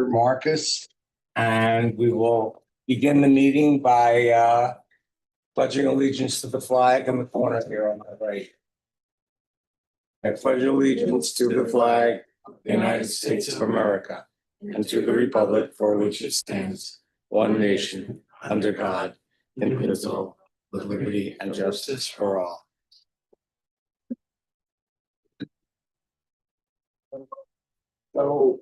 Marcus, and we will begin the meeting by pledging allegiance to the flag in the corner here on my right. I pledge allegiance to the flag of the United States of America and to the republic for which it stands, one nation, under God, indivisible, with liberty and justice for all. So,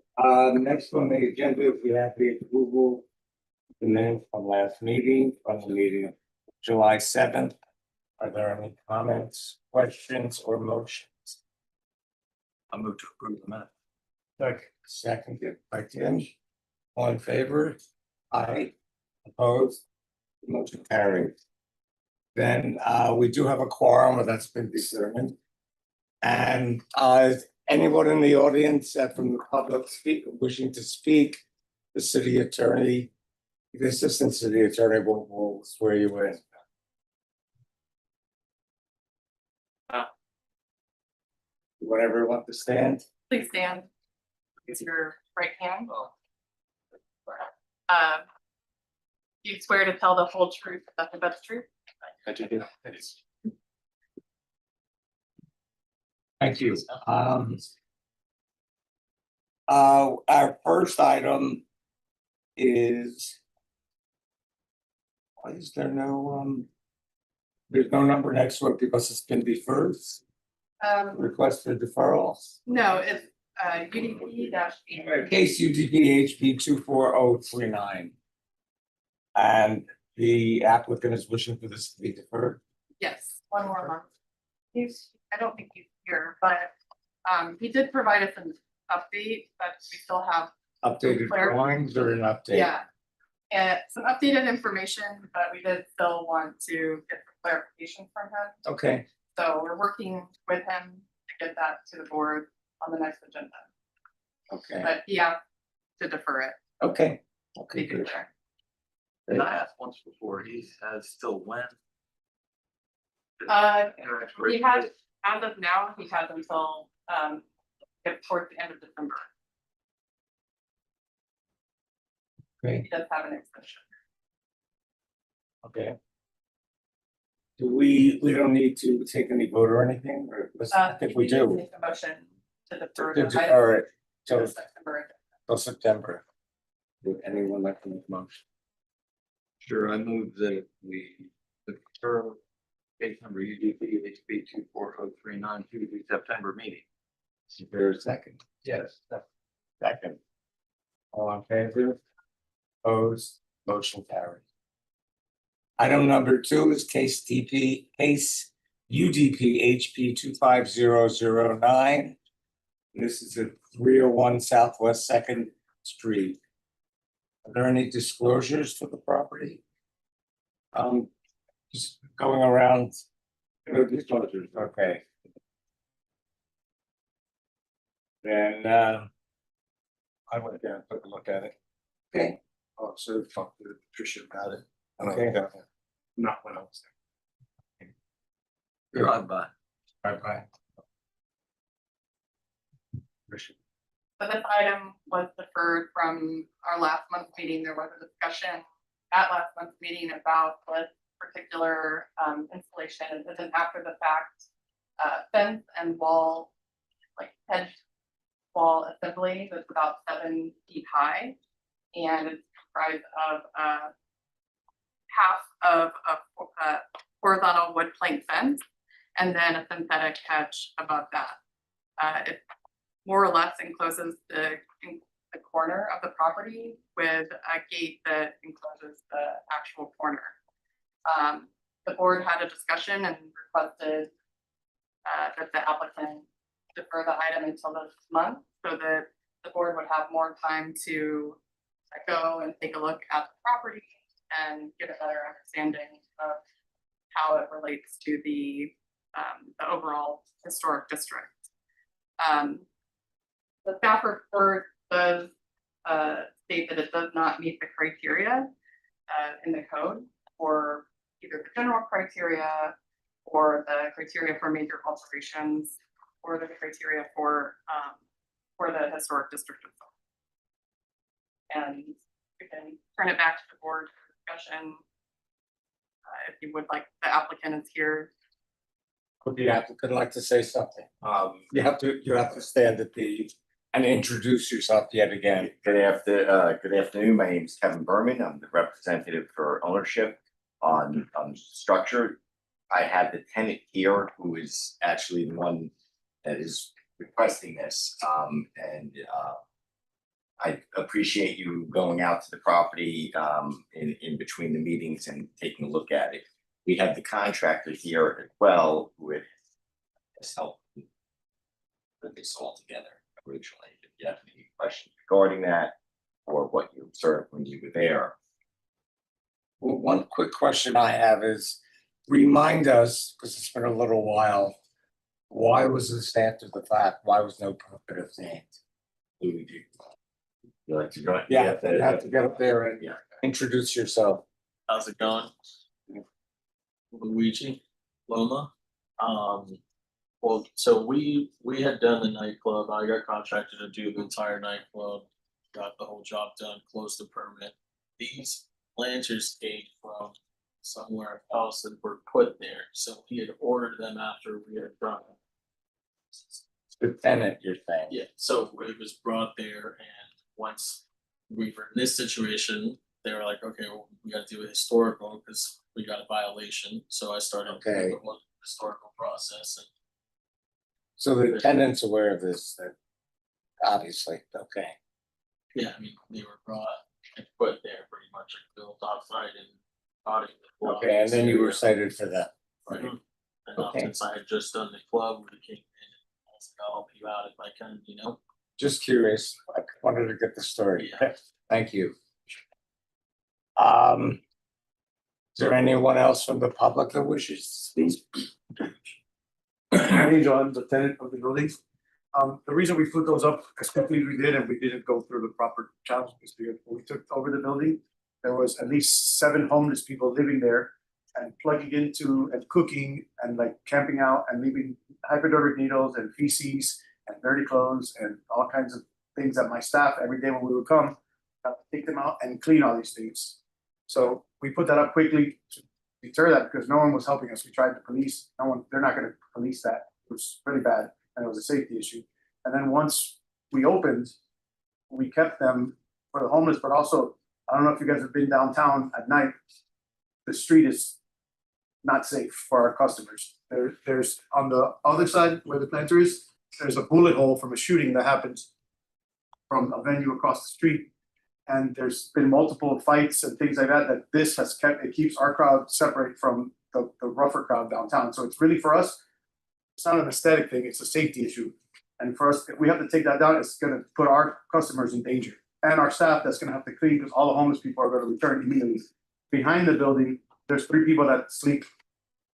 next on the agenda, we have the approval of the minutes from last meeting, from the meeting of July 7th. Are there any comments, questions, or motions? I move to approve the minute. Seconded by Tim. All in favor? Aye. Opposed? Motion carried. Then we do have a quorum, but that's been determined. And anyone in the audience from the public wishing to speak, the city attorney, the assistant city attorney will swear you in. Would everyone to stand? Please stand. Use your right hand. You swear to tell the whole truth, nothing but the truth? I do. Thank you. Our first item is, why is there no there's no number next to it because it's been deferred? Request for deferrals. No, it's UDP-8. Case UDP HP 24039. And the applicant is wishing for this to be deferred. Yes, one more month. I don't think he's here, but he did provide us an update, but we still have Updated drawings or an update? Yeah, and some updated information, but we did still want to get clarification from him. Okay. So we're working with him to get that to the board on the next agenda. Okay. But yeah, to defer it. Okay. Okay. Good. There. And I asked once before, he has till when? He has, as of now, he has until towards the end of December. Okay. He does have an extension. Okay. Do we don't need to take any vote or anything, or I think we do. Make a motion to defer To the defer it till till September. September. Would anyone like to make a motion? Sure, I move that we defer case number UDP HB 24039 to the September meeting. Is there a second? Yes. Second. All in favor? Opposed? Motion carried. Item number 2 is case UDP HP 25009. This is at 301 Southwest 2nd Street. Are there any disclosures for the property? Just going around. No disclosures. Okay. Then I went down and took a look at it. Okay. Oh, so talk to Patricia about it. Okay. Not when I was there. Drive by. Bye. So this item was deferred from our last month's meeting. There was a discussion at last month's meeting about this particular installation. It's an after the fact fence and wall, like hedge wall assembly that's about 7 feet high, and it's comprised of half of a horizontal wood plank fence and then a synthetic hedge above that. It more or less encloses the corner of the property with a gate that encloses the actual corner. The board had a discussion and requested that the applicant defer the item until this month so that the board would have more time to go and take a look at the property and get a better understanding of how it relates to the overall historic district. The staff report does state that it does not meet the criteria in the code for either the general criteria or the criteria for major alterations or the criteria for the historic district itself. And we can turn it back to the board for discussion. If you would like, the applicant is here. Would the applicant like to say something? You have to stand at the and introduce yourself yet again. Good afternoon. My name is Kevin Berman. I'm the representative for ownership on structure. I have the tenant here who is actually the one that is requesting this. I appreciate you going out to the property in between the meetings and taking a look at it. We have the contractor here as well who has helped put this all together originally. If you have any questions regarding that or what you observed when you were there. Well, one quick question I have is, remind us, because it's been a little while, why was this after the fact? Why was no permit obtained? You like to go? Yeah, you have to get up there and Yeah. introduce yourself. How's it going? Luigi Loma. Well, so we had done the nightclub. I got contracted to do the entire nightclub, got the whole job done, closed the permit. These lanterns came from somewhere else that were put there, so he had ordered them after we had done it. The tenant, you're saying? Yeah, so it was brought there, and once we were in this situation, they were like, okay, well, we gotta do a historical because we got a violation, so I started Okay. the whole historical process. And So the tenant's aware of this, then, obviously, okay. yeah, I mean, they were brought and put there pretty much like built outside and body. Okay, and then you were cited for that. Right, and Okay. since I had just done the club, we came in and I was like, I'll help you out if I can, you know? Just curious, I wanted to get the story. Yeah. Thank you. Is there anyone else from the public that wishes to speak? Hey, John, the tenant of the buildings. The reason we put those up as quickly as we did and we didn't go through the proper channels is because when we took over the building, there was at least 7 homeless people living there and plugging into and cooking and like camping out and leaving hypodermic needles and feces and dirty clothes and all kinds of things that my staff every day when we would come, have to take them out and clean all these things. So we put that up quickly to deter that because no one was helping us. We tried to police, they're not gonna police that. It was really bad and it was a safety issue. And then once we opened, we kept them for the homeless, but also, I don't know if you guys have been downtown at night. The street is not safe for our customers. There's on the other side where the planter is, there's a bullet hole from a shooting that happened from a venue across the street. And there's been multiple fights and things like that this has kept, it keeps our crowd separate from the rougher crowd downtown. So it's really for us, it's not an aesthetic thing, it's a safety issue. And for us, if we have to take that down, it's gonna put our customers in danger. And our staff that's gonna have to clean because all the homeless people are gonna return immediately. Behind the building, there's 3 people that sleep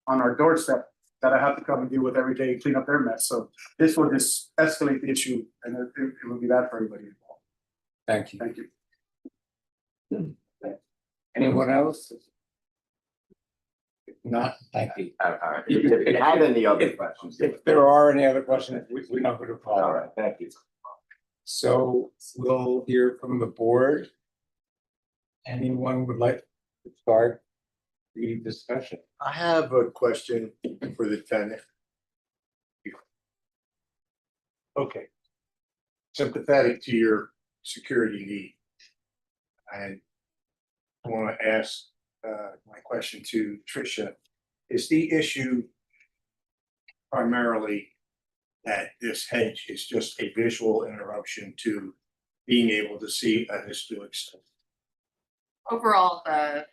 on our doorstep that I have to come and deal with every day and clean up their mess. So this will just escalate the issue and it will be bad for everybody involved. Thank you. Thank you. Anyone else? If not, thank you. All right. If you had any other questions. If there are any other questions, we know who to call. All right, thank you. So we'll hear from the board. Anyone would like to start the discussion? I have a question for the tenant. Okay. Sympathetic to your security need. And I want to ask my question to Tricia. Is the issue primarily that this hedge is just a visual interruption to being able to see a historic site? Overall, the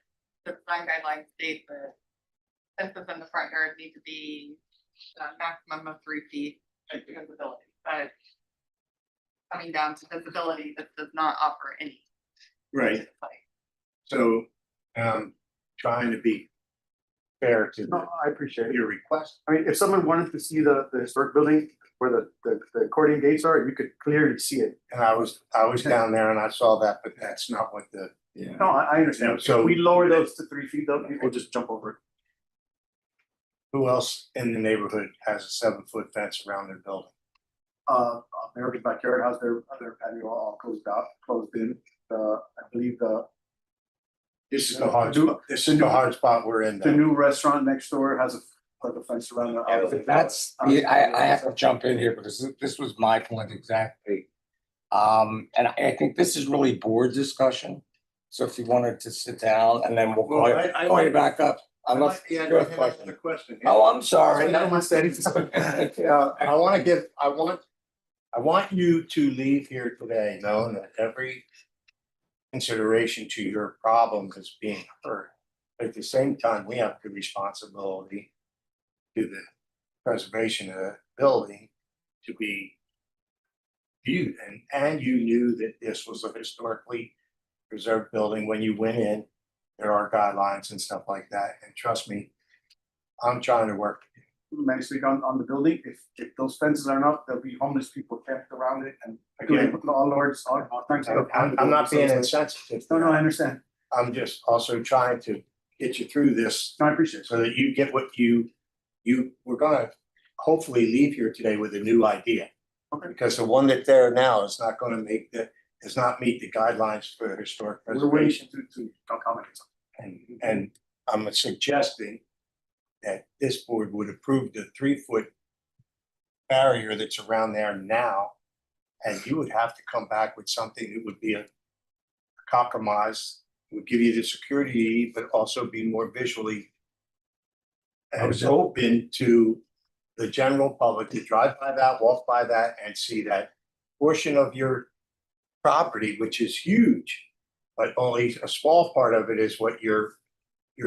design guidelines state that fences in the front yard need to be a maximum of 3 feet of visibility, but coming down to visibility, this does not offer any. Right. So trying to be fair to No, I appreciate it. your request. I mean, if someone wanted to see the historic building where the accordion gates are, you could clearly see it. And I was down there and I saw that, but that's not what the, Yeah. No, I understand. So- If we lower those to 3 feet, though, people just jump over it. who else in the neighborhood has a 7-foot fence around their building? American Backyard has their patio all closed in. I believe This is the hard spot, this is the hard spot we're in. the new restaurant next door has like a fence around it. Yeah, but that's, I have to jump in here because this was my point exactly. And I think this is really board discussion. So if you wanted to sit down and then we'll call Well, you, I call you like- back up. Unless Yeah, you have a another question. question. Oh, I'm sorry. I don't mind saying. I want you to leave here today knowing that every consideration to your problem is being heard. But at the same time, we have the responsibility to the preservation of the building to be viewed. And you knew that this was a historically preserved building when you went in. There are guidelines and stuff like that. And trust me, I'm trying to work. May I speak on the building? If those fences are up, there'll be homeless people camped around it and again, all lords, all thanks. I'm not being insensitive. No, I understand. I'm just also trying to get you through this No, I appreciate it. so that you get what we're gonna hopefully leave here today with a new idea. Okay. Because the one that's there now is not gonna does not meet the guidelines for historic We're waiting preservation. to accommodate something. And I'm suggesting that this board would approve the 3-foot barrier that's around there now. And you would have to come back with something that would be a compromise, would give you the security you need, but also be more visually open to the general public to drive by that, walk by that, and see that portion of your property, which is huge, but only a small part of it is what you're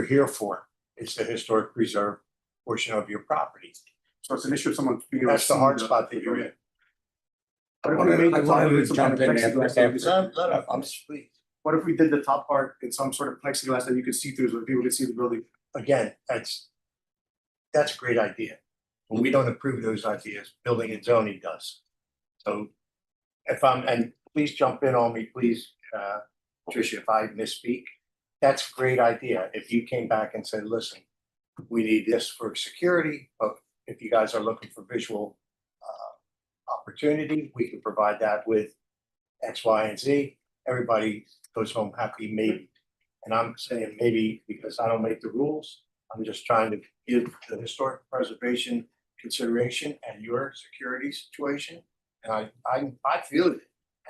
here for. It's the historic preserve portion of your property. So it's an issue of someone being able to That's the see hard spot that you're in. What if we made the I top wanted of it to some kind jump of in plexiglass after- that you could- I'm sweet. What if we did the top part in some sort of plexiglass that you could see through so people could see the building? Again, that's a great idea. When we don't approve those ideas, building and zoning does. So and please jump in on me, please, Tricia, if I misspeak. That's a great idea. If you came back and said, listen, we need this for security, but if you guys are looking for visual opportunity, we can provide that with X, Y, and Z. Everybody goes home happy, maybe. And I'm saying maybe because I don't make the rules. I'm just trying to give the historic preservation consideration and your security situation. And I feel it.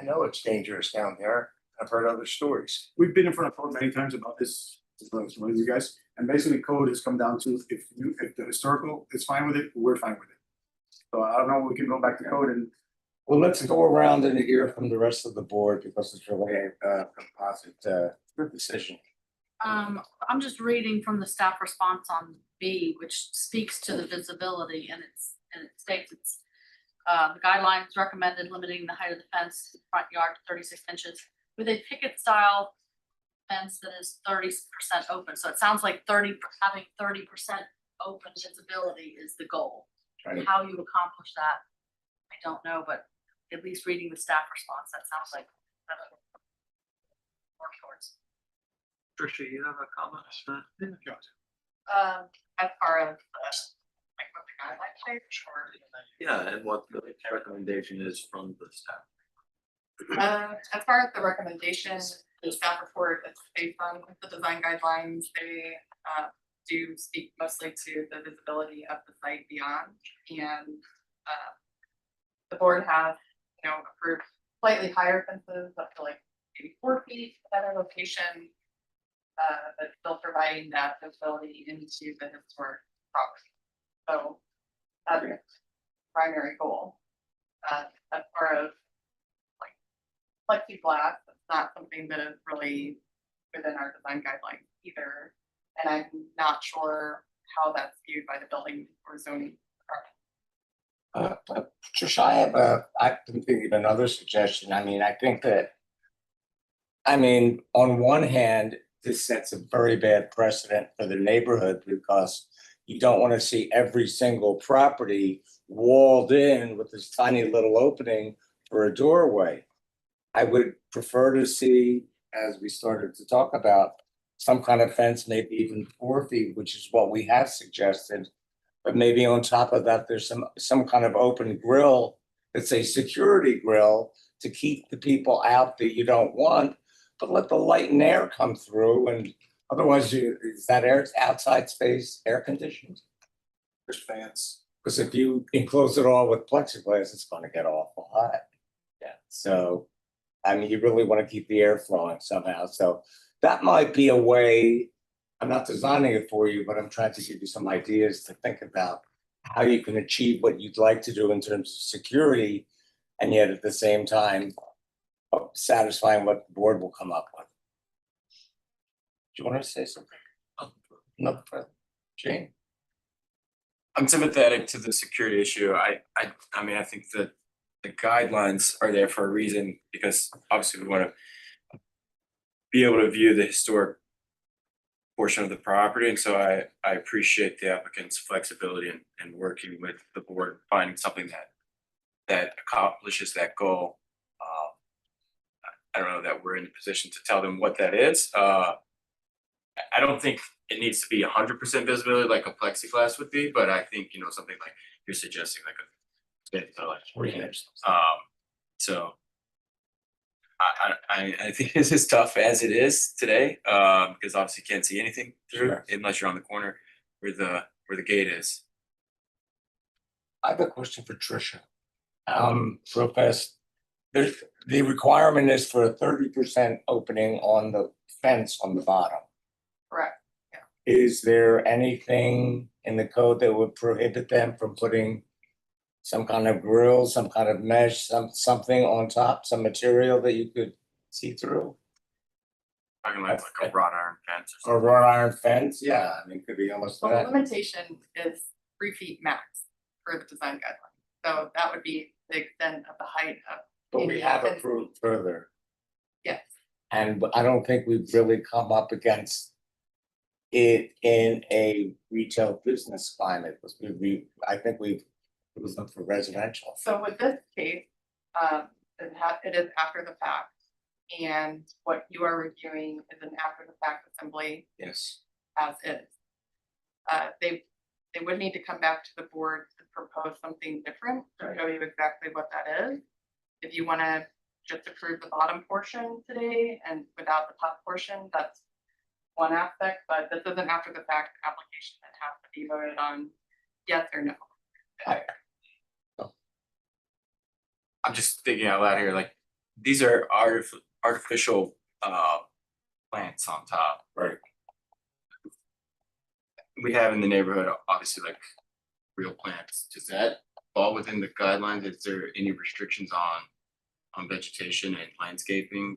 I know it's dangerous down there. I've heard other stories. We've been in front of code many times about this, as well as one of you guys, and basically code has come down to if the historical is fine with it, we're fine with it. So I don't know, we can go back to code and Well, let's go around and hear from the rest of the board because it's really a composite decision. I'm just reading from the staff response on B, which speaks to the visibility and it states it's the guidelines recommended limiting the height of the fence to the front yard to 36 inches with a picket style fence that is 30% open. So it sounds like having 30% open visibility is the goal. Right. How you accomplish that, I don't know, but at least reading the staff response, that sounds like that's what we're working towards. Tricia, you have a comment on that? As far as like what the guidelines say, or Yeah, and what the recommendation is from the staff. as far as the recommendation, the staff report is based on the design guidelines. They do speak mostly to the visibility of the site beyond, and the board has, approved slightly higher fences up to like maybe 4 feet at a location, but still providing that visibility into the historic property. So that's the primary goal. As far as like plexiglass, it's not something that is really within our design guidelines either. And I'm not sure how that's viewed by the building or zoning department. Tricia, I've been thinking of another suggestion. I mean, I think that, on one hand, this sets a very bad precedent for the neighborhood because you don't want to see every single property walled in with this tiny little opening for a doorway. I would prefer to see, as we started to talk about, some kind of fence, maybe even 4 feet, which is what we have suggested. But maybe on top of that, there's some kind of open grill, that's a security grill to keep the people out that you don't want, to let the light and air come through, and otherwise is that air, outside space, air conditioned? There's fans. Because if you enclose it all with plexiglass, it's gonna get awful hot. Yeah, so, I mean, you really wanna keep the air flowing somehow, so that might be a way. I'm not designing it for you, but I'm trying to give you some ideas to think about how you can achieve what you'd like to do in terms of security, and yet at the same time, satisfying what the board will come up with. Do you want to say something? No, Jane? I'm sympathetic to the security issue. I mean, I think that the guidelines are there for a reason, because obviously we want to be able to view the historic portion of the property, and so I appreciate the applicant's flexibility and working with the board, finding something that accomplishes that goal. I don't know that we're in a position to tell them what that is. I don't think it needs to be 100% visibility like a plexiglass would be, but I think, something like you're suggesting, like so I think this is tough as it is today, because obviously you can't see anything through Sure. unless you're on the corner where the gate is. I have a question for Tricia. Real fast. The requirement is for a 30% opening on the fence on the bottom. Correct. Is there anything in the code that would prohibit them from putting some kind of grill, some kind of mesh, something on top, some material that you could see through? Talking like a wrought iron fence or Or something. wrought iron fence? Yeah, I mean, could be almost Well, the that. limitation is 3 feet max for the design guideline. So that would be the extent of the height of. But we have approved further. Yes, And I don't think we've really come up against it in a retail business climate, because I think we've, it was up for residential. so with this case, it is after the fact. And what you are reviewing is an after the fact assembly Yes. as is. They would need to come back to the board to propose something different to show you exactly what that is. If you wanna just approve the bottom portion today and without the top portion, that's one aspect, but this is an after the fact application that has to be voted on, yes or no. I'm just thinking out loud here, like these are artificial plants on top. Right. We have in the neighborhood, obviously, like real plants. Does that fall within the guidelines? Is there any restrictions on vegetation and landscaping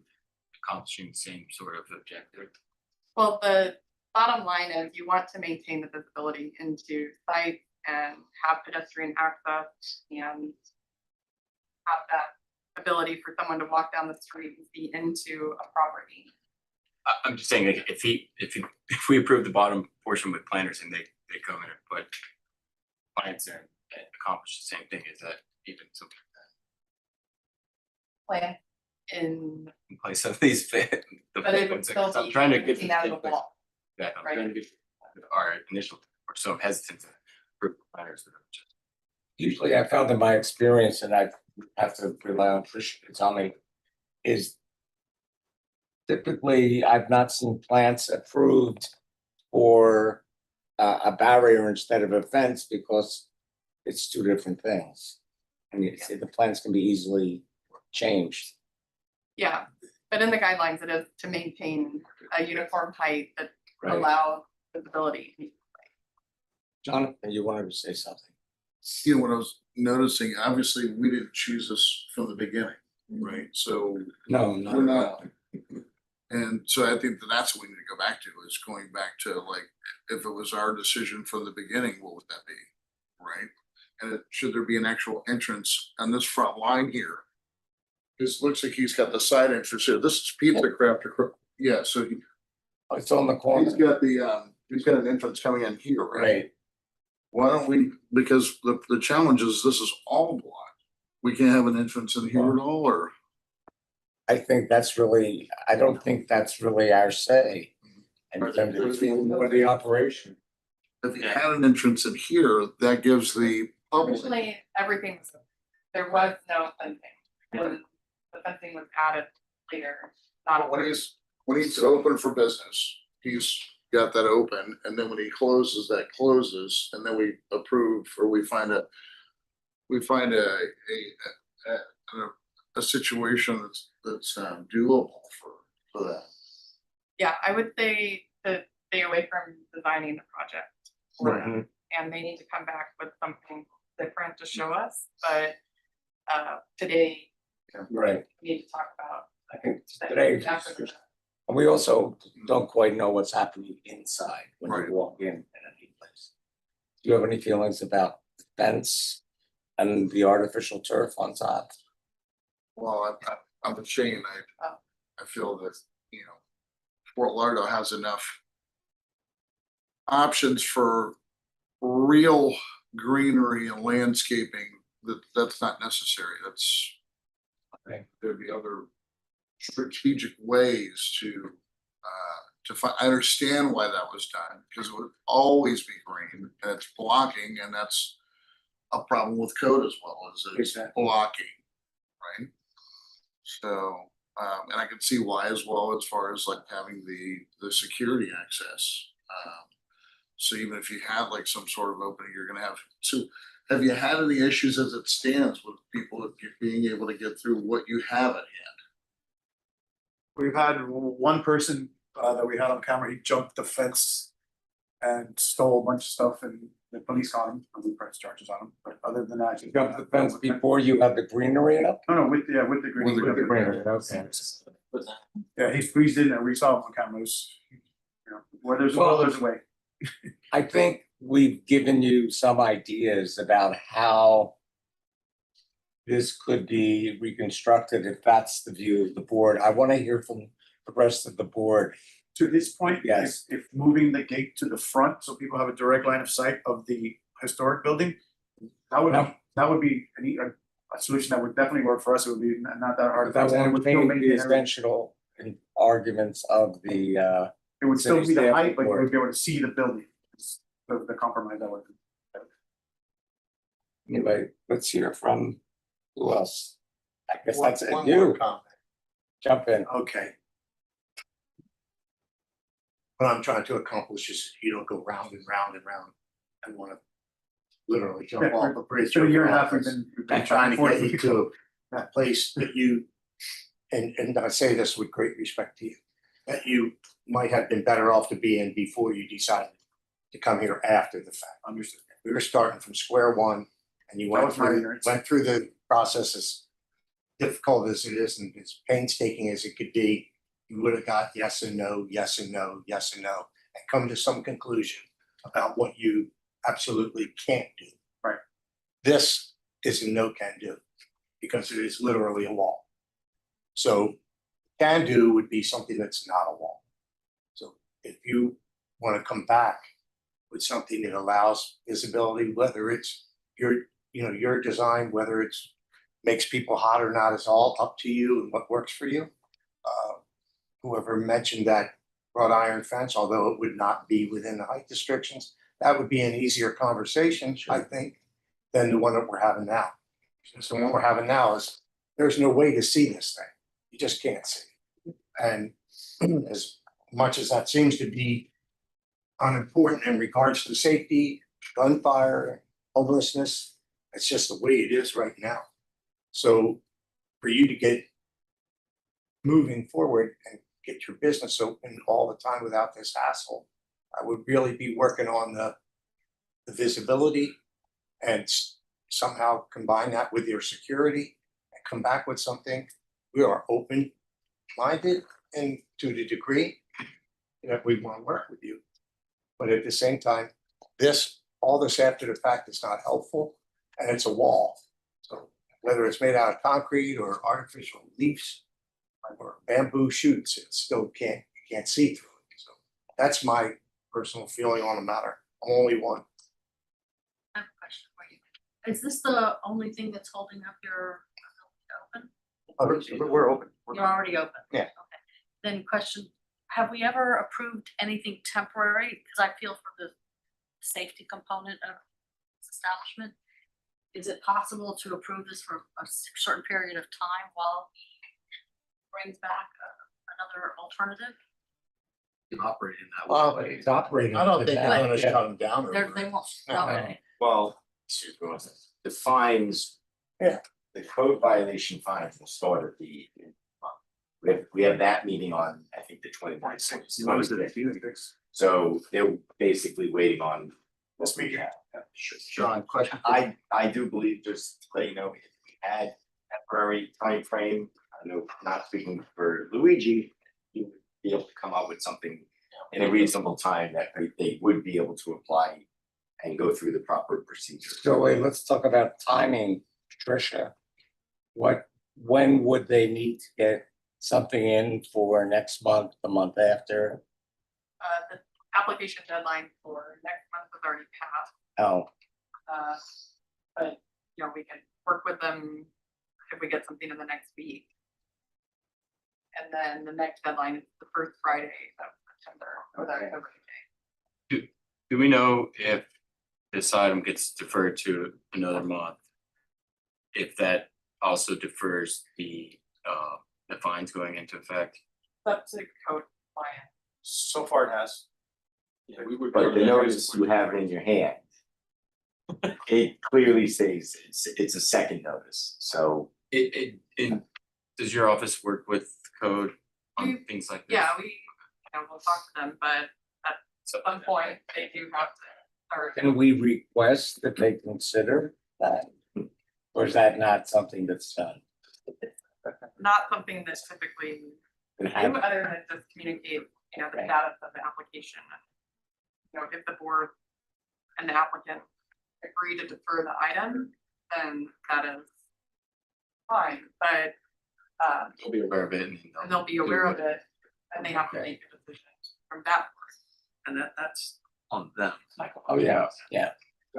accomplishing the same sort of objective? Well, the bottom line is you want to maintain the visibility into site and have pedestrian access and have that ability for someone to walk down the street and see into a property. I'm just saying, like, if we approve the bottom portion with planters and they come in and put plants in and accomplish the same thing, is that even something Plan in, in place of these the but it fake would ones? still 'Cause I'm be trying to get seen out of the wall. that I'm right. trying to get our initial, or so I'm hesitant to approve planters that are just. Usually I found in my experience, and I have to rely on Tricia to tell me, is typically I've not seen plants approved for a barrier instead of a fence, because it's two different things. And you see, the plants can be easily changed. Yeah, but in the guidelines, it is to maintain a uniform height that Right. allows visibility. Jonathan, you wanted to say something? What I was noticing, obviously, we didn't choose this from the beginning, right? So No, we're not. And so I think that's what we need to go back to, is going back to, like, if it was our decision from the beginning, what would that be? Right? And should there be an actual entrance on this front line here? This looks like he's got the side entrance here. This is Pizza Craft. Yeah, so It's on the corner. he's got an entrance coming in here, right? Right. Why don't we, because the challenge is this is all blocked. We can't have an entrance in here at all, or? I think that's really, I don't think that's really our say. And then for the operation. If you had an entrance in here, that gives the public. Originally, everything was, there was no fencing, and the fencing was added later, not. What is, when he's open for business, he's got that open, and then when he closes, that closes, and then we approve, or we find a situation that's doable for that. Yeah, I would say to stay away from designing the project. for them, And they need to come back with something different to show us, but today Right, we need to talk about. I think today, and we also don't quite know what's happening inside when Right. you walk in any place. Do you have any feelings about the fence and the artificial turf on top? Well, I'm ashamed, I feel that, Fort Lauderdale has enough options for real greenery and landscaping that's not necessary. Okay. There'd be other strategic ways to I understand why that was done, because it would always be green and it's blocking, and that's a problem with code as well, is that it's Exactly. blocking, right? So, and I can see why as well, as far as like having the security access. So even if you have like some sort of opening, you're gonna have to, have you had any issues as it stands with people being able to get through what you have at hand? We've had one person that we had on camera, he jumped the fence and stole a bunch of stuff, and the police caught him, and we pressed charges on him, but other than that. You jump the fence before you have the greenery up? No, with the green. With the greenery, okay. Yeah, he squeezed in and we saw him on camera. It was, where there's a Well, will, there's a way. I think we've given you some ideas about how this could be reconstructed, if that's the view of the board. I want to hear from the rest of the board. To this point, Yes. if moving the gate to the front, so people have a direct line of sight of the historic building, that would be a solution that would definitely work for us. It would be not that hard. That And it won't would still change the maintain everything. essential arguments of the, It would still be city the staff height, but you report. would be able to see the building. The compromise that would. anyway, let's hear from who else? I guess that's it. One more You, comment. jump in. Okay. What I'm trying to accomplish is you don't go round and round and round. I want to literally jump off a bridge. It's been a year and a half over we've been and trying to get you forward. to that place that you, and I say this with great respect to you, that you might have been better off to be in before you decided to come here after the fact. Understood. We were starting from square one, and you That went was my through, ignorance. the process as difficult as it is and as painstaking as it could be. You would have got yes and no, yes and no, yes and no, and come to some conclusion about what you absolutely can't do. Right. This is a no can do, because it is literally a wall. So can do would be something that's not a wall. So if you want to come back with something that allows visibility, whether it's your design, whether it's makes people hot or not, is all up to you and what works for you. Whoever mentioned that wrought iron fence, although it would not be within the height restrictions, that would be an easier conversation, I think, than the one that we're having now. So the one we're having now is, there's no way to see this thing. You just can't see it. And as much as that seems to be unimportant in regards to safety, gunfire, homelessness, it's just the way it is right now. So for you to get moving forward and get your business open all the time without this hassle, I would really be working on the visibility and somehow combine that with your security and come back with something. We are open-minded and to the degree that we want to work with you. But at the same time, all this after the fact is not helpful, and it's a wall. So whether it's made out of concrete or artificial leaves or bamboo shoots, it still you can't see through it. So that's my personal feeling on the matter. I'm only one. I have a question for you. Is this the only thing that's holding up your open? We're open. You're already open? Yeah. Okay. Then question, have we ever approved anything temporary? Because I feel for the safety component of this establishment. Is it possible to approve this for a certain period of time while he brings back a another alternative? Operating that Well, way. it's operating. I don't think they're gonna But- shut them down. They're, over they it. won't, No. okay. Well, the fines. Yeah. The code violation fines will start at the. We have that meeting on, I think, the 29th. So they're basically waiting on. This meeting. Sean, question. I do believe, just to let you know, if we had a temporary time frame, I know, not speaking for Luigi, he would be able to come up with something in a reasonable time that they would be able to apply and go through the proper procedure. So wait, let's talk about timing, Patricia. When would they need to get something in for next month, the month after? The application deadline for next month was already passed, Oh, but, you know, we can work with them if we get something in the next week. And then the next deadline is the first Friday of September, or the October day. Do we know if this item gets deferred to another month? If that also defers the fines going into effect? It's up to code client. So far it has. Yeah, we would. But the notice you have in your hand. It clearly says it's a second notice, so. Does your office work with code on We- things like this? Yeah, we'll talk to them, but at some point, they do have to start. can we request that they consider that? Or is that not something that's done? Not something that's typically And do have- other than just communicate, you know, the status of the application. You know, if the board and the applicant agree to defer the item, then that is fine, but They'll be aware of it. and they'll be aware of it, and they have to make a decision from that. And that's on them. Oh, yeah, yeah.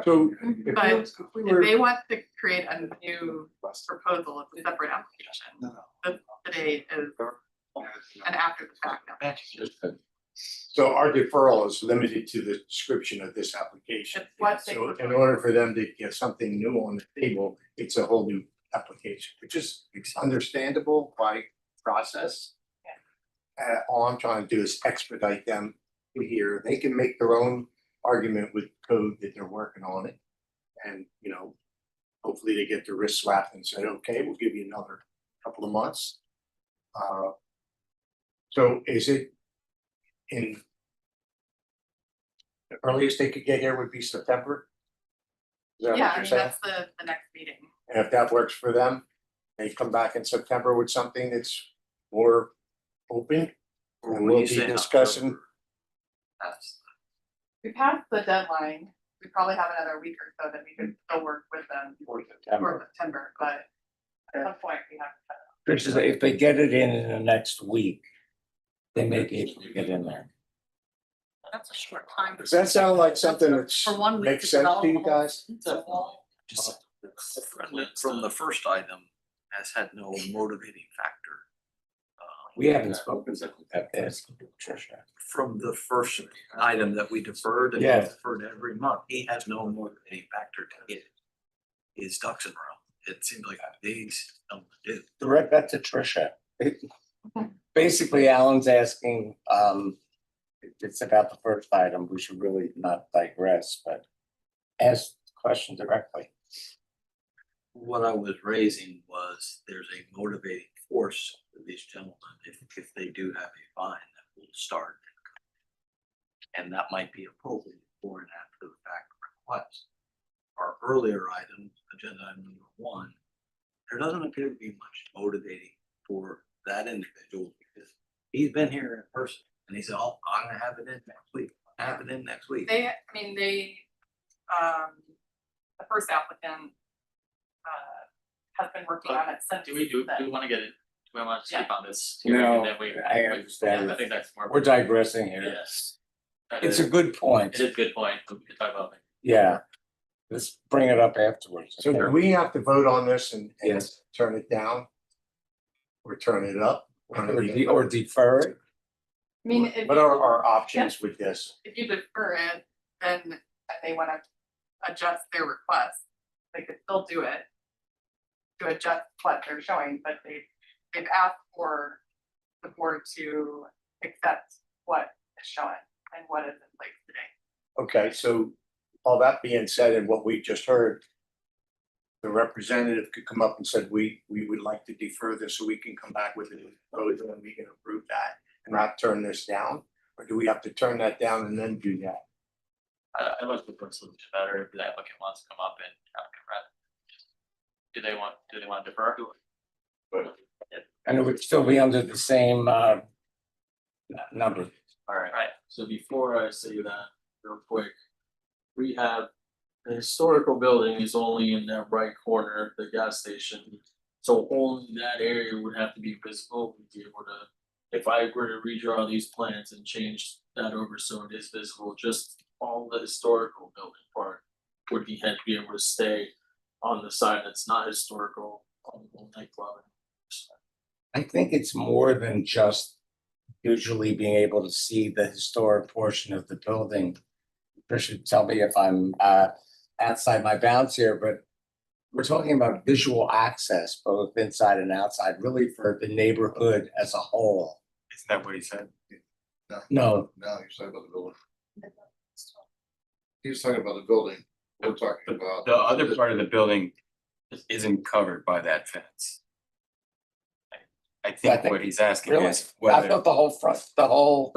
So. But we if they want to create a new proposal, it's a separate application. The date is an after the fact application. So our deferral is limited to the description of this application. It's what they So in prefer. order for them to get something new on the table, it's a whole new application, which is understandable by process. All I'm trying to do is expedite them here. They can make their own argument with code that they're working on it. And, you know, hopefully they get their wrist slapped and say, okay, we'll give you another couple of months. So is it in the earliest they could get here would be September? Is that what Yeah, I you're mean, saying? that's the next meeting. And if that works for them, they come back in September with something that's more open. And we'll be discussing. We passed the deadline, we probably have another week or so that we could still work with them For for September. September, but at some point we have to. Patricia, if they get it in the next week, they may be able to get in there. That's a short time. Does that sound like something that's For 1 week. makes sense to you guys? Just from the first item has had no motivating factor. We haven't spoken about this, Patricia. From the first item that we deferred and Yes. deferred every month, he has no motivating factor to get his ducks in a row. It seems like these don't do. Direct that to Tricia. Basically, Alan's asking, it's about the first item, we should really not digress, but ask the question directly. What I was raising was there's a motivating force for these gentlemen if they do have a fine that will start. And that might be appropriate for an after the fact request. Our earlier item, agenda item number 1, there doesn't appear to be much motivating for that individual because he's been here in person and he said, oh, I'm gonna have it in next week, have it in next week. The first applicant has been working on it since. Do we then. wanna get it, do we wanna speak on this? No, hearing and then we- I understand. I think that's more. We're digressing here. Yes. It's a good point. It is a good point, we can talk about it. Yeah. Let's bring it up afterwards. So do we have to vote on this and Yes. turn it down? Or turn it up? Or defer it? I mean, if What are our options with this? if you defer it, then they wanna adjust their request, they could still do it. To adjust what they're showing, but they've asked for the board to accept what is shown and what is in place today. Okay, so all that being said and what we just heard, the representative could come up and said, we would like to defer this so we can come back with a new proposal and we can approve that and not turn this down? Or do we have to turn that down and then do that? I like the first solution better if the applicant wants to come up and have a confront. Do they want to defer? And it would still be under the same number. Alright, so before I say that, real quick, we have the historical building is only in that right corner, the gas station. So only that area would have to be visible, we'd be able to, if I were to redraw these plans and change that over so it is visible, just all the historical building part would be, had to be able to stay on the side that's not historical, on the nightclub. I think it's more than just usually being able to see the historic portion of the building. You should tell me if I'm outside my bounds here, but we're talking about visual access, both inside and outside, really for the neighborhood as a whole. Isn't that what he said? No, No, he's talking about the building. He's talking about the building. We're talking about. The other part of the building isn't covered by that fence. I think what he's asking really, is I whether. thought the whole front, the whole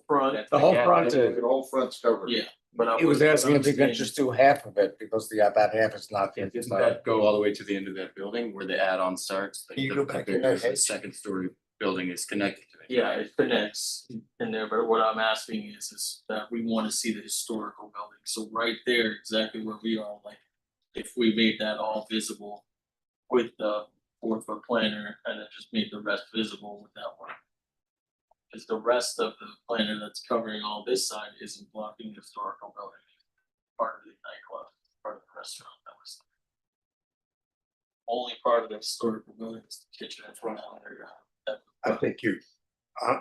front. The whole front The whole front's covered. Yeah, but he was asking if he could just do half of it because the that half is not. Doesn't that go all the way to the end of that building where the add-on starts? Like Can you the- go back the- in that the hedge? second story building is connected to it. Yeah, it connects in there, but what I'm asking is that we wanna see the historical building, so right there, exactly where we are, like. If we made that all visible with the 4-foot planter and then just made the rest visible with that one. Cause the rest of the planter that's covering all this side isn't blocking the historical building. Part of the nightclub, part of the restaurant, that was. Only part of the historical building is the kitchen and front area. I think you're,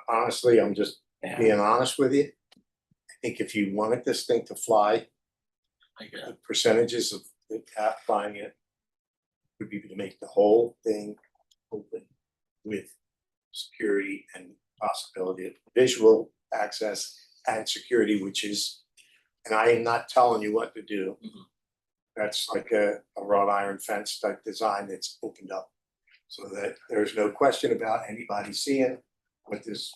honestly, I'm just being honest with you. I think if you wanted this thing to fly, Like, the percentages of the cap flying it would be to make the whole thing open with security and possibility of visual access and security, which is, and I am not telling you what to do. Mhm. That's like a wrought iron fence type design that's opened up. So that there's no question about anybody seeing what this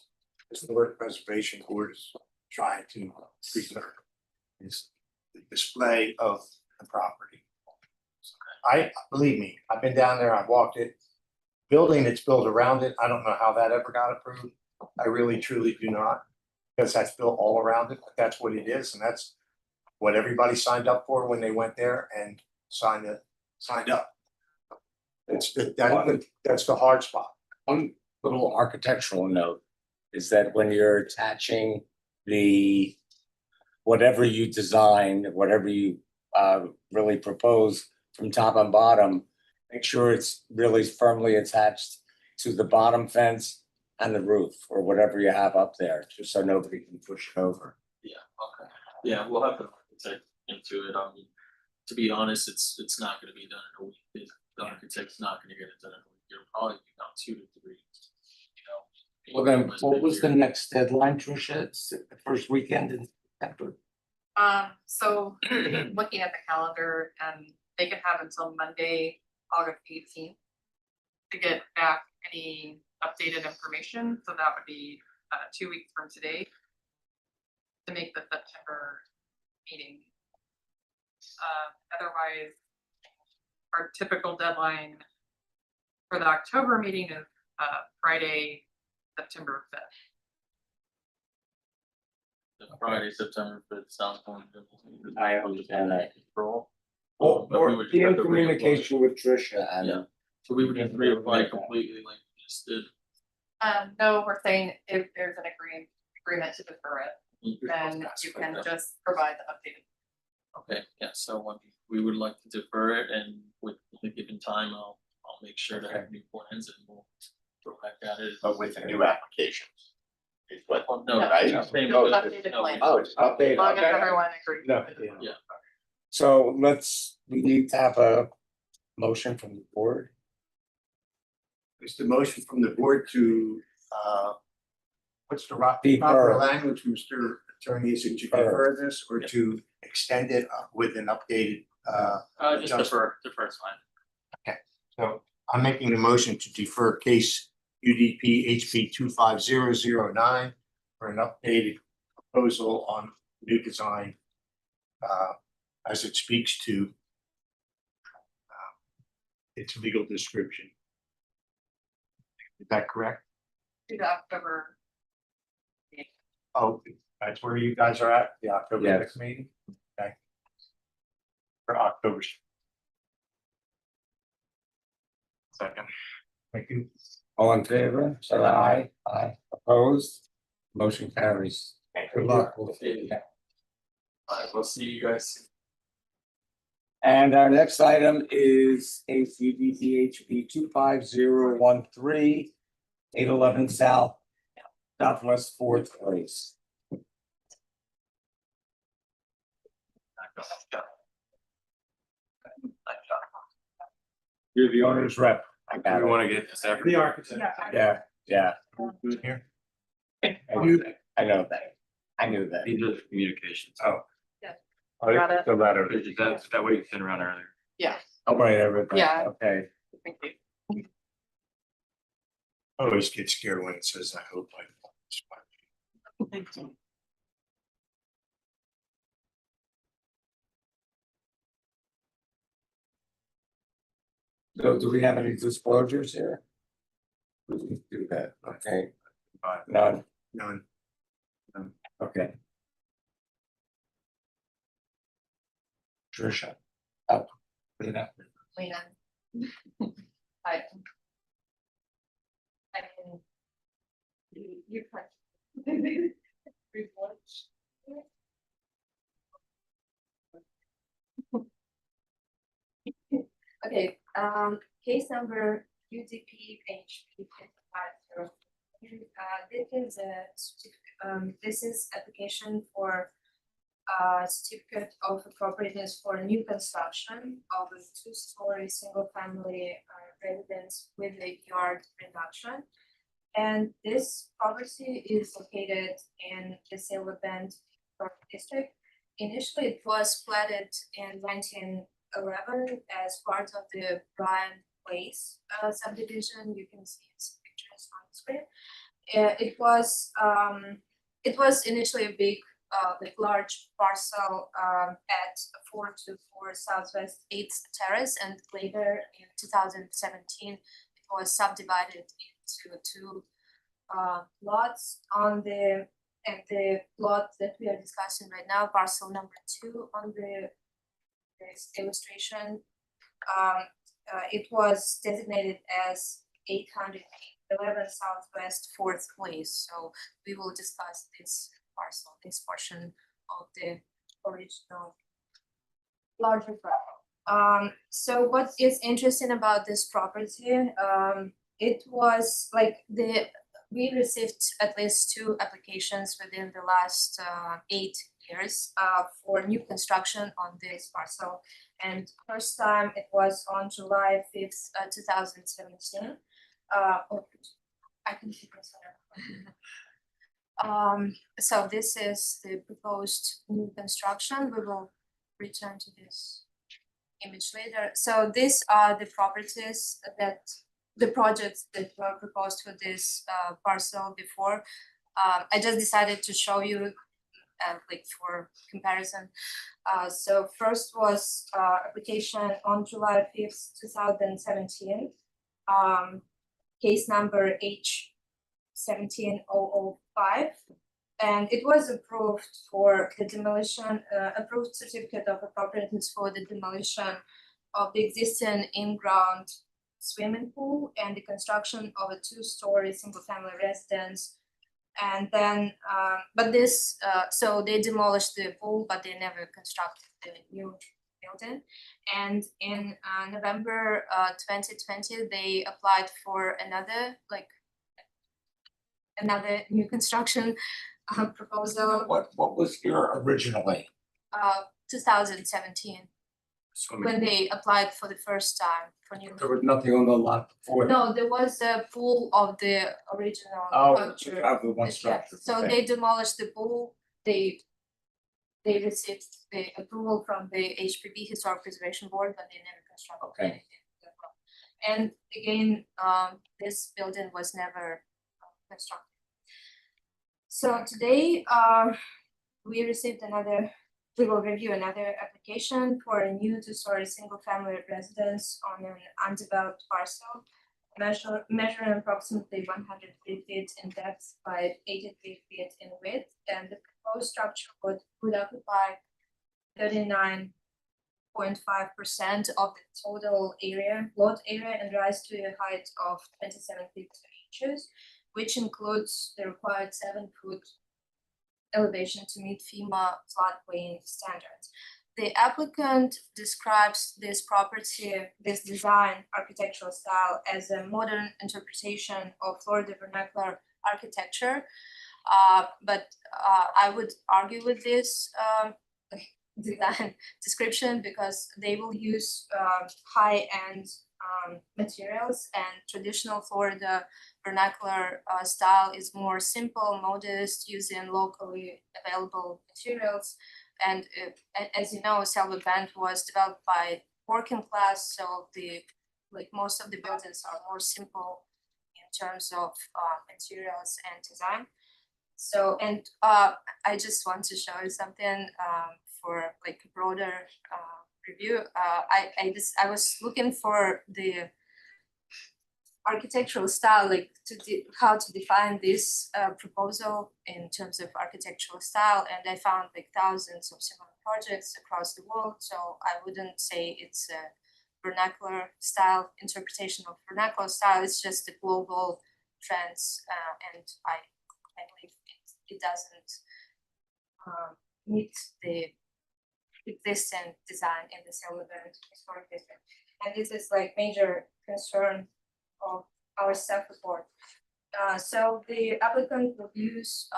historic preservation board is trying to preserve. Is the display of the property. Believe me, I've been down there, I've walked it. Building that's built around it, I don't know how that ever got approved. I really truly do not. Because that's built all around it, but that's what it is, and that's what everybody signed up for when they went there and signed up. That's the hard spot. One little architectural note is that when you're attaching the, whatever you design, whatever you really propose from top and bottom, make sure it's really firmly attached to the bottom fence and the roof or whatever you have up there, just so nobody can push it over. Yeah, okay, yeah, we'll have to take into it, to be honest, it's not gonna be done in a week, the architect's not gonna get it done in a week, it'll probably be about 2 to 3, you know. Well, then, what was the next deadline, Tricia? It's the first weekend in September. So looking at the calendar, they can have until Monday, August 18th to get back any updated information, so that would be 2 weeks from today to make the September meeting. Otherwise, our typical deadline for the October meeting is Friday, September 5th. The Friday, September 5th sounds going good. I understand that. Control. Or But we would be have in to reapply. communication with Tricia and. Yeah. So we would just reapply completely like we just did. No, we're saying if there's an agreement to defer it, then you can just provide the updated. Okay, yeah, so we would like to defer it and with the given time, I'll make sure to have new plans and we'll throw back at it. But with a new application. Is what, Oh, no, right? same No, with- updated no, plan. Oh, it's updated. As long as Okay. everyone agrees. No, with it. Yeah. So we need to have a motion from the board. It's the motion from the board to what's the Defer. proper language, Mr. Attorney, is it to defer this or to extend it with an updated, Just adjustment? defer, it's fine. So I'm making the motion to defer case UDP HP 25009 for an updated proposal on new design. As it speaks to its legal description. Is that correct? To the October. Oh, that's where you guys are at, the October Yes. 6th meeting? Okay. For October. Second. Thank you. All in favor, say aye. Aye. Opposed? Motion carries. Good luck. We'll see you. Alright, we'll see you guys soon. And our next item is ACDPHP 25013, 811 South, Southwest Fourth Place. You're the owner's rep. I got We it. wanna get this effort. The architect. Yeah, Good here. I know that. I knew that. These are the communications. Oh. Oh, got it. The letter. That way you sent around earlier. Yeah, I'll write everything. Yeah. Okay. thank you. I always get scared when it says, I hope I. So do we have any disclosures here? We can do that, okay. None, None. okay. Trisha. Up. Lena. Lena. I can. You can. Report. Okay, case number UDP HP 550. This is application for certificate of appropriateness for new construction of a two-story single-family residence with a yard reduction. And this property is located in the Silver Bend district. Initially, it was platted in 1911 as part of the Bryan Place subdivision. You can see its pictures on the screen. It was initially a big, large parcel at 424 Southwest 8th Terrace, and later in 2017, it was subdivided into two lots on the lot that we are discussing right now, parcel number 2 on this illustration. It was designated as 811 Southwest 4th Place. So we will discuss this parcel, this portion of the original larger property. So what is interesting about this property? It was like we received at least 2 applications within the last 8 years for new construction on this parcel. And first time it was on July 5th, 2017. I can keep this there. So this is the proposed new construction. We will return to this image later. So these are the properties the projects that were proposed for this parcel before. I just decided to show you like for comparison. So first was application on July 5th, 2017. Case number H17005. And it was approved for the demolition, approved certificate of appropriateness for the demolition of the existing in-ground swimming pool and the construction of a 2-story single-family residence. And then, so they demolished the pool, but they never constructed the new building. And in November 2020, they applied for another new construction proposal. What was here originally? 2017. Swimming. when they applied for the first time for new. There was nothing on the lot before. No, there was a pool of the original Oh, structure. of the one Yes, structure. so okay. they demolished the pool, they received the approval from the HPB, Historic Preservation Board, but they never constructed Okay. anything. And again, this building was never constructed. So today, we received we will review another application for a new two-story single-family residence on an undeveloped parcel. Measuring approximately 103 feet in depth by 83 feet in width, and the proposed structure would occupy 39.5% of the total lot area, and rise to a height of 27 feet 2 inches, which includes the required 7-foot elevation to meet FEMA floodplain standards. The applicant describes this property, this design architectural style as a modern interpretation of Florida vernacular architecture. But I would argue with this design description because they will use high-end materials, and traditional Florida vernacular style is more simple, modest, using locally available materials. And as you know, Selva Bend was developed by working class, so most of the buildings are more simple in terms of materials and design. So, and I just want to show you something for like a broader review. I was looking for the architectural style, like how to define this proposal in terms of architectural style, and I found like thousands of similar projects across the world. So I wouldn't say it's a vernacular style interpretation of vernacular style. It's just the global trends, and I believe it doesn't meet the existing design in the Selva Bend historic district, and this is like major concern of our staff report. So the applicant will use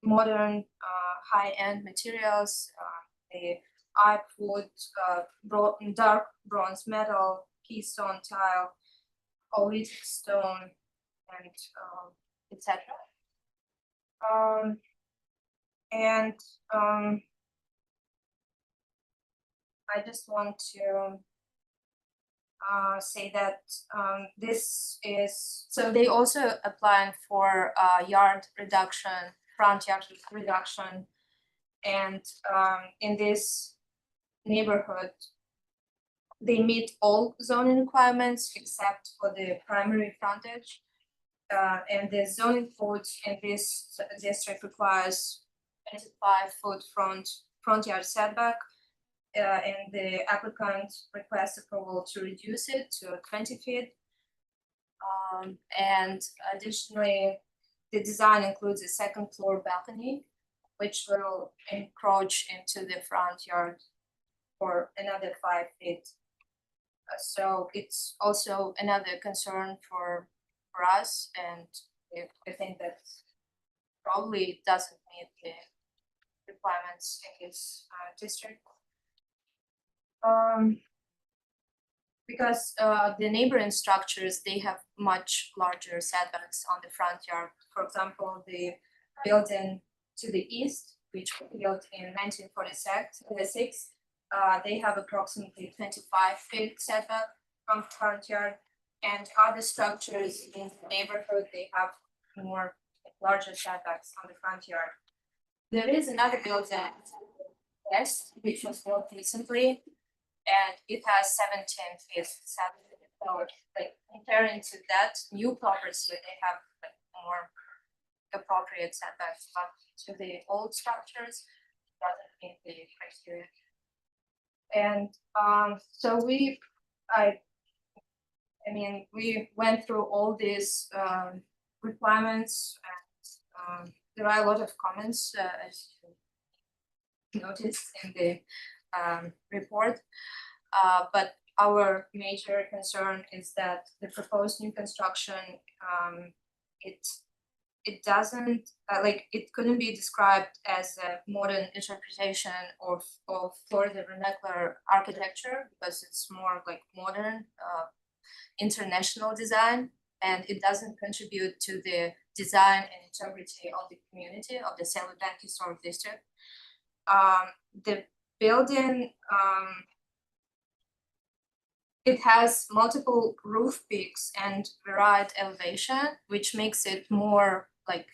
modern high-end materials, the oak wood, dark bronze metal, keystone tile, Olithic stone, and etc. I just want to say that this is, so they also applying for yard reduction, front yard reduction, and in this neighborhood, they meet all zoning requirements except for the primary frontage. And the zoning code in this district requires 25-foot front yard setback. And the applicant requests approval to reduce it to 20 feet. And additionally, the design includes a second floor balcony, which will encroach into the front yard for another 5 feet. So it's also another concern for us, and I think that probably doesn't meet the requirements in this district. Because the neighboring structures, they have much larger setbacks on the front yard. For example, the building to the east, which was built in 1946, they have approximately 25 feet setback from front yard, and other structures in the neighborhood, they have more larger setbacks on the front yard. There is another building west, which was built recently, and it has 17 feet setback. So like comparing to that new property, they have like more appropriate setbacks, but to the old structures doesn't meet the criteria. And so we went through all these requirements, and there are a lot of comments as you noticed in the report. But our major concern is that the proposed new construction, it it doesn't, like, it couldn't be described as a modern interpretation of Florida vernacular architecture because it's more like modern, international design, and it doesn't contribute to the design and integrity of the community of the San Luis Historic District. The building, it has multiple roof peaks and varied elevation, which makes it more like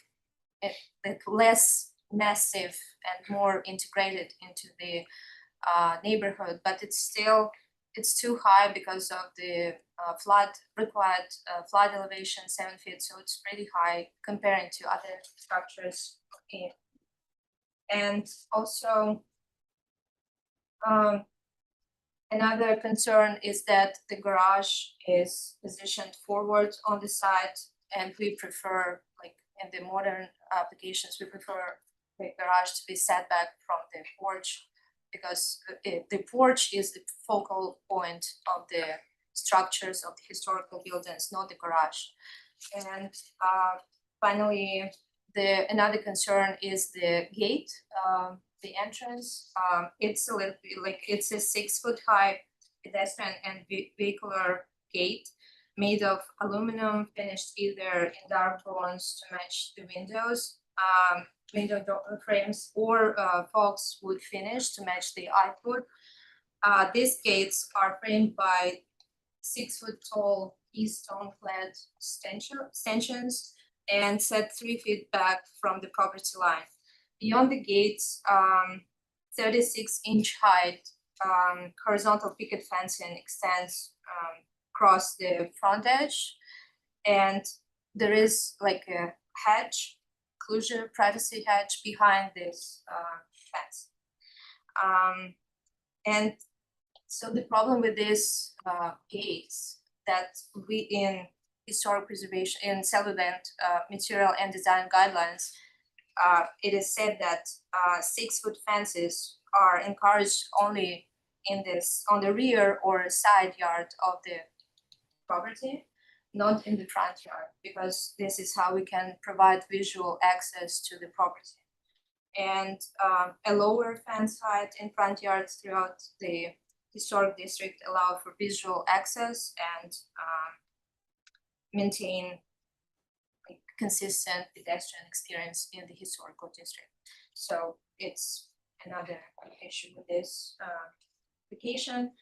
less massive and more integrated into the neighborhood, but it's too high because of the required flood elevation 7 feet, so it's pretty high comparing to other structures. And also, another concern is that the garage is positioned forward on the side, and we prefer, like in the modern applications, we prefer the garage to be set back from the porch because the porch is the focal point of the structures of the historical buildings, not the garage. And finally, another concern is the gate, the entrance. It's a little bit like it's a 6 foot high pedestrian and vehicular gate made of aluminum finished either in dark bronze to match the windows, window door frames, or Fox wood finish to match the output. These gates are framed by 6 foot tall east stone clad stanchions and set 3 feet back from the property line. Beyond the gates, 36-inch height horizontal picket fencing extends across the front edge, and there is like a hedge, closure privacy hedge behind this fence. And so the problem with these gates that we in historic preservation in Salvadent material and design guidelines, it is said that 6 foot fences are encouraged only on the rear or side yard of the property, not in the front yard, because this is how we can provide visual access to the property. And a lower fence height in front yards throughout the historic district allow for visual access and maintain consistent pedestrian experience in the historical district. So it's another issue with this application.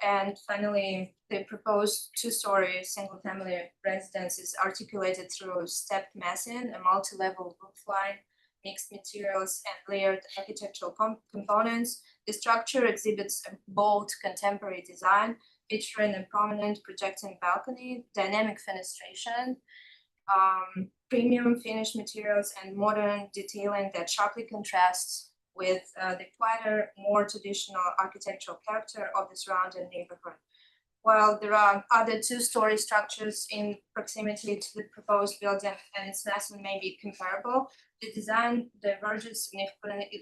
And finally, the proposed 2-story single-family residence is articulated through stepped massing, a multi-level roof line, mixed materials, and layered architectural components. The structure exhibits a bold contemporary design, featuring a prominent projecting balcony, dynamic fenestration, premium finished materials, and modern detailing that sharply contrasts with the quieter, more traditional architectural character of the surrounding neighborhood. While there are other 2-story structures in proximity to the proposed building and its massing may be comparable, the design diverges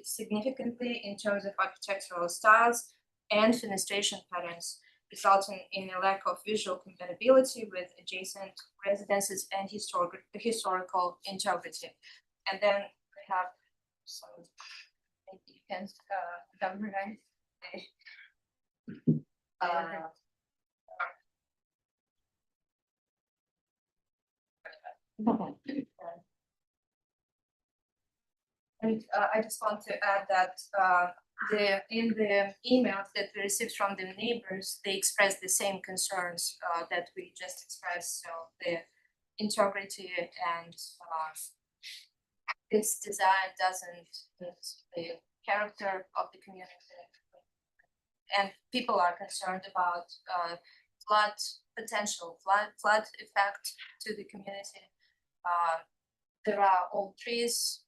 significantly in terms of architectural styles and fenestration patterns, resulting in a lack of visual compatibility with adjacent residences and historical integrity. And then we have some, maybe you can summarize. And I just want to add that in the emails that we received from the neighbors, they expressed the same concerns that we just expressed. So the integrity and its design doesn't the character of the community, and people are concerned about flood effect to the community. There are old trees.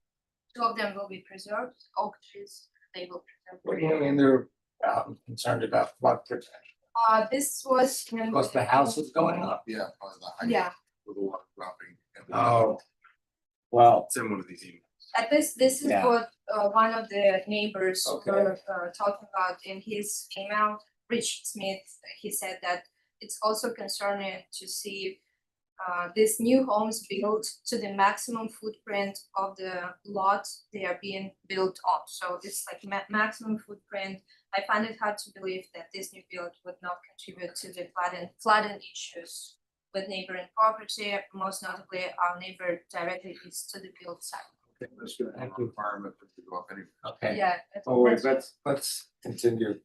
2 of them will be preserved, oak trees, they will preserve. What do you mean they're concerned about flood protection? This was. Because the house is going up? Yeah, probably the height Yeah, with the water dropping. Oh, well, It's in one of these emails. at this is Yeah. what one of the neighbors Okay. were talking about in his email. Rich Smith, he said that it's also concerning to see these new homes built to the maximum footprint of the lot they are being built on. So this like maximum footprint. I find it hard to believe that this new build would not contribute to the flooding issues with neighboring property. Most notably, our neighbor directly is to the build site. That's gonna have a requirement for it to go up anyway. Okay. Yeah. that's- Oh, wait, that's- let's continue.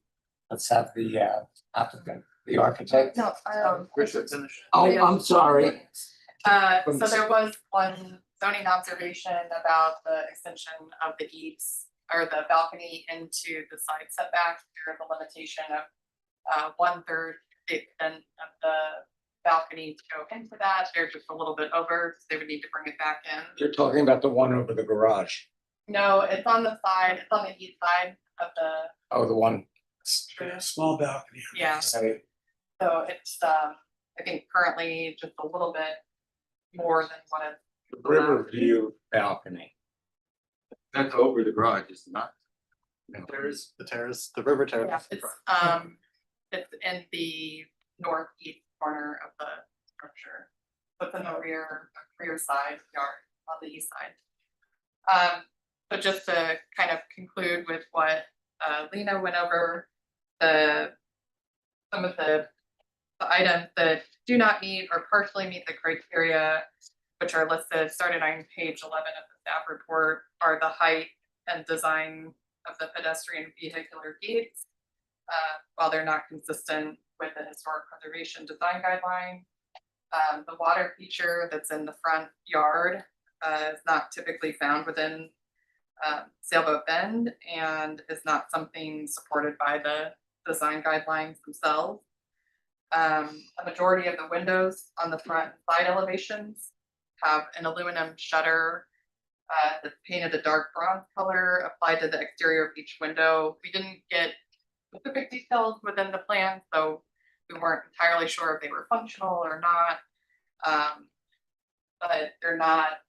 Let's have the applicant, the architect. No, Richard, finish. Oh, I'm sorry. so there was one zoning observation about the extension of the eaves or the balcony into the side setback. There's a limitation of 1/3 the extent of the balcony to go into that. They're just a little bit over, so they would need to bring it back in. You're talking about the one over the garage. No, it's on the side, it's on the east side of the, Oh, the one. Small balcony. yeah, Sorry. so it's, I think currently just a little bit more than what it. Riverview balcony. That's over the garage, is it not? The river Yeah, it's in the northeast corner of the structure, but in the rear side yard on the east side. So just to kind of conclude with what Lena went over, some of the items that do not meet or partially meet the criteria, which are listed starting on page 11 of the staff report, are the height and design of the pedestrian vehicular gates. While they're not consistent with the historic preservation design guideline. The water feature that's in the front yard is not typically found within Sailboat Bend and is not something supported by the design guidelines themselves. A majority of the windows on the front and side elevations have an aluminum shutter that's painted a dark bronze color applied to the exterior of each window. We didn't get specific details within the plan, so we weren't entirely sure if they were functional or not. But they're not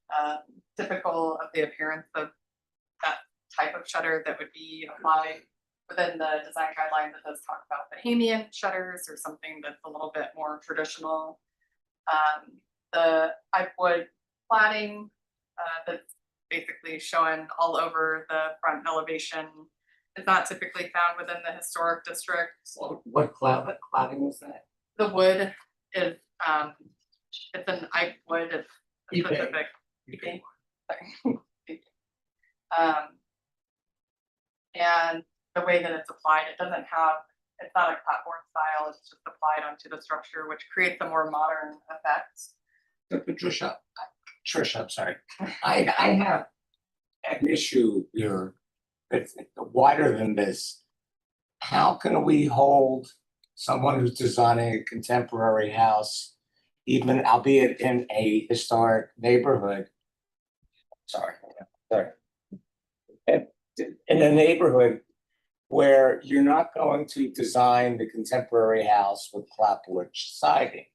typical of the appearance of that type of shutter that would be applied within the design guideline that does talk about Bahamian shutters or something that's a little bit more traditional. The wood cladding that's basically shown all over the front elevation is not typically found within the historic district. What cladding was that? The wood is, it's an wood, it's a Ipe. specific. Ipe. Sorry. And the way that it's applied, it's not a clapboard style, it's just applied onto the structure, which creates a more modern effect. Tricia, I'm sorry. I have an issue here. It's wider than this. How can we hold someone who's designing a contemporary house, even albeit in a historic neighborhood? Sorry. In a neighborhood where you're not going to design the contemporary house with clapboard siding.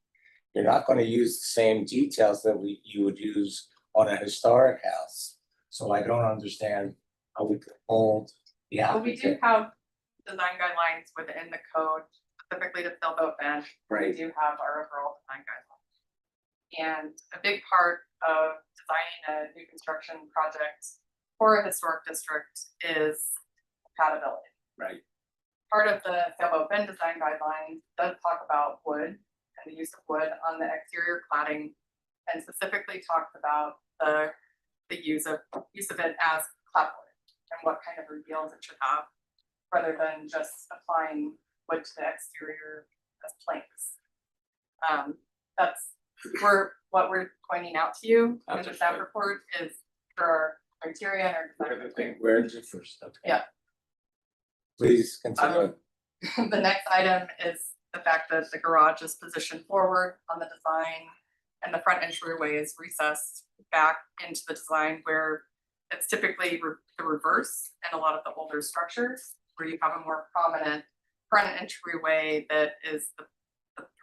You're not going to use the same details that you would use on a historic house. So I don't understand how we could hold the But we do applicant. have design guidelines within the code, specifically to Sailboat Bend. We Right. do have our overall design guidelines. And a big part of designing a new construction project for a historic district is compatibility. Right. Part of the Sailboat Bend design guidelines does talk about wood and the use of wood on the exterior cladding, and specifically talks about the use of it as clapboard and what kind of reveals it should have, rather than just applying wood to the exterior as planks. That's what we're pointing out to you in the staff report is for our criteria and our design. Where is it first? Okay. Yeah. Please continue. The next item is the fact that the garage is positioned forward on the design and the front entryway is recessed back into the design where it's typically the reverse in a lot of the older structures where you have a more prominent front entryway that is the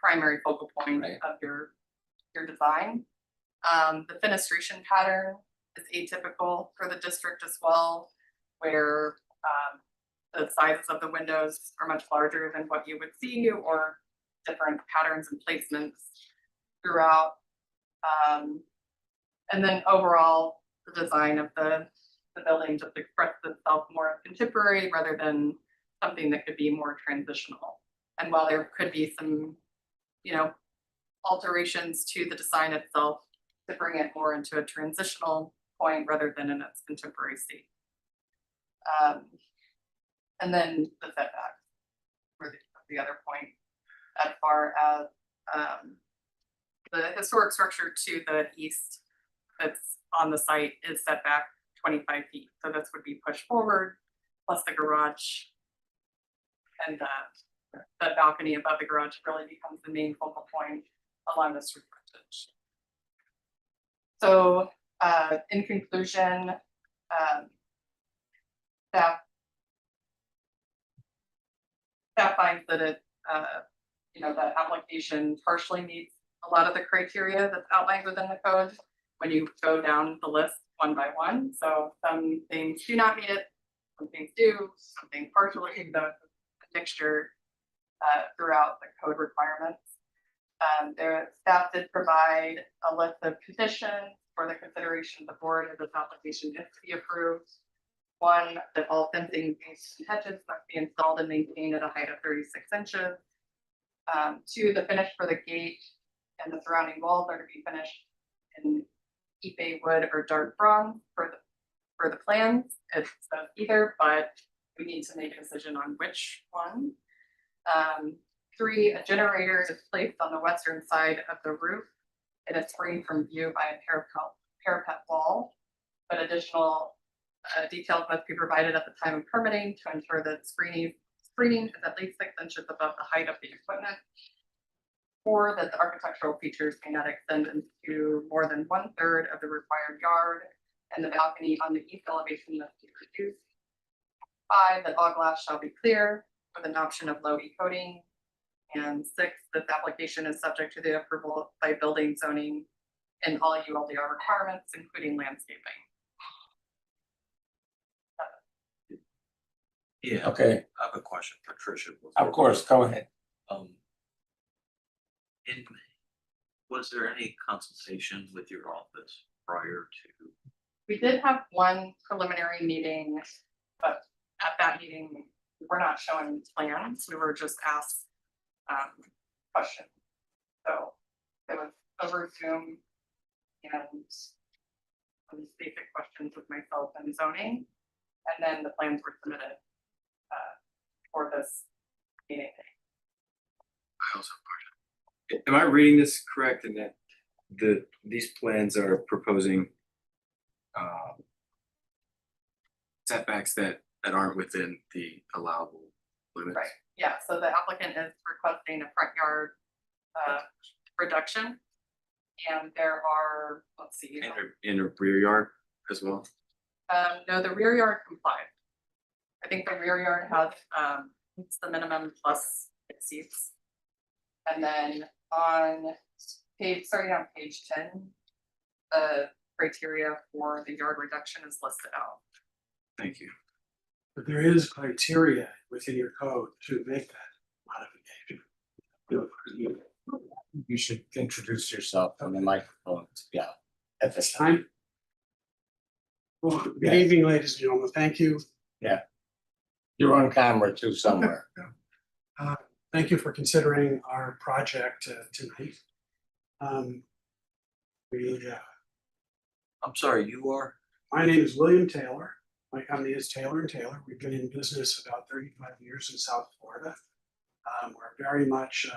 primary focal point Right. of your design. The fenestration pattern is atypical for the district as well, where the sizes of the windows are much larger than what you would see, or different patterns and placements throughout. And then overall, the design of the building just expresses itself more contemporary rather than something that could be more transitional. And while there could be some, you know, alterations to the design itself to bring it more into a transitional point rather than in its contemporary state. And then the setback were the other point as far as the historic structure to the east that's on the site is set back 25 feet. So this would be pushed forward, plus the garage and the balcony above the garage really becomes the main focal point along the street frontage. So in conclusion, staff finds that it, you know, the application partially meets a lot of the criteria that's outlined within the code when you go down the list one by one. So some things do not meet it, some things do, some things partially, the mixture throughout the code requirements. Their staff did provide a list of conditions for the consideration of the board if this application is to be approved. One, that all fencing, gates, and hedges must be installed and maintained at a height of 36 inches. Two, the finish for the gate and the surrounding walls are to be finished in Ipe wood or dark bronze for the plans. It's either, but we need to make a decision on which one. Three, a generator is placed on the western side of the roof. It is screened from view by a parapet wall, but additional details must be provided at the time of permitting to ensure that screening is at least 6 inches above the height of the equipment. Or that the architectural features may not extend into more than 1/3 of the required yard, and the balcony on the east elevation must be reduced. 5, that all glass shall be clear with an option of low E coating. And 6, that the application is subject to the approval by building, zoning, and all ULDR requirements, including landscaping. Yeah, Okay, I have a question for Tricia. of course, go ahead. Was there any consultation with your office prior to? We did have one preliminary meeting, but at that meeting, we're not showing plans, we were just asked questions. So it was over Zoom and some basic questions with myself and zoning, and then the plans were submitted for this meeting. I also have a question. Am I reading this correct in that these plans are proposing setbacks that aren't within the allowable limits? Right, yeah, so the applicant is requesting a front yard reduction. And there are, let's see. In a rear yard as well? No, the rear yard complied. I think the rear yard has it's the minimum plus it seats. And then on starting on page 10, the criteria for the yard reduction is listed out. Thank you. But there is criteria within your code to make that modification. You should introduce yourself on the microphone. Yeah, at this time. Time. Well, good evening, ladies and gentlemen. Thank you. You're on camera too somewhere. Thank you for considering our project tonight. I'm sorry, you are? My name is William Taylor. My company is Taylor & Taylor. We've been in business about 35 years in South Florida. We're very much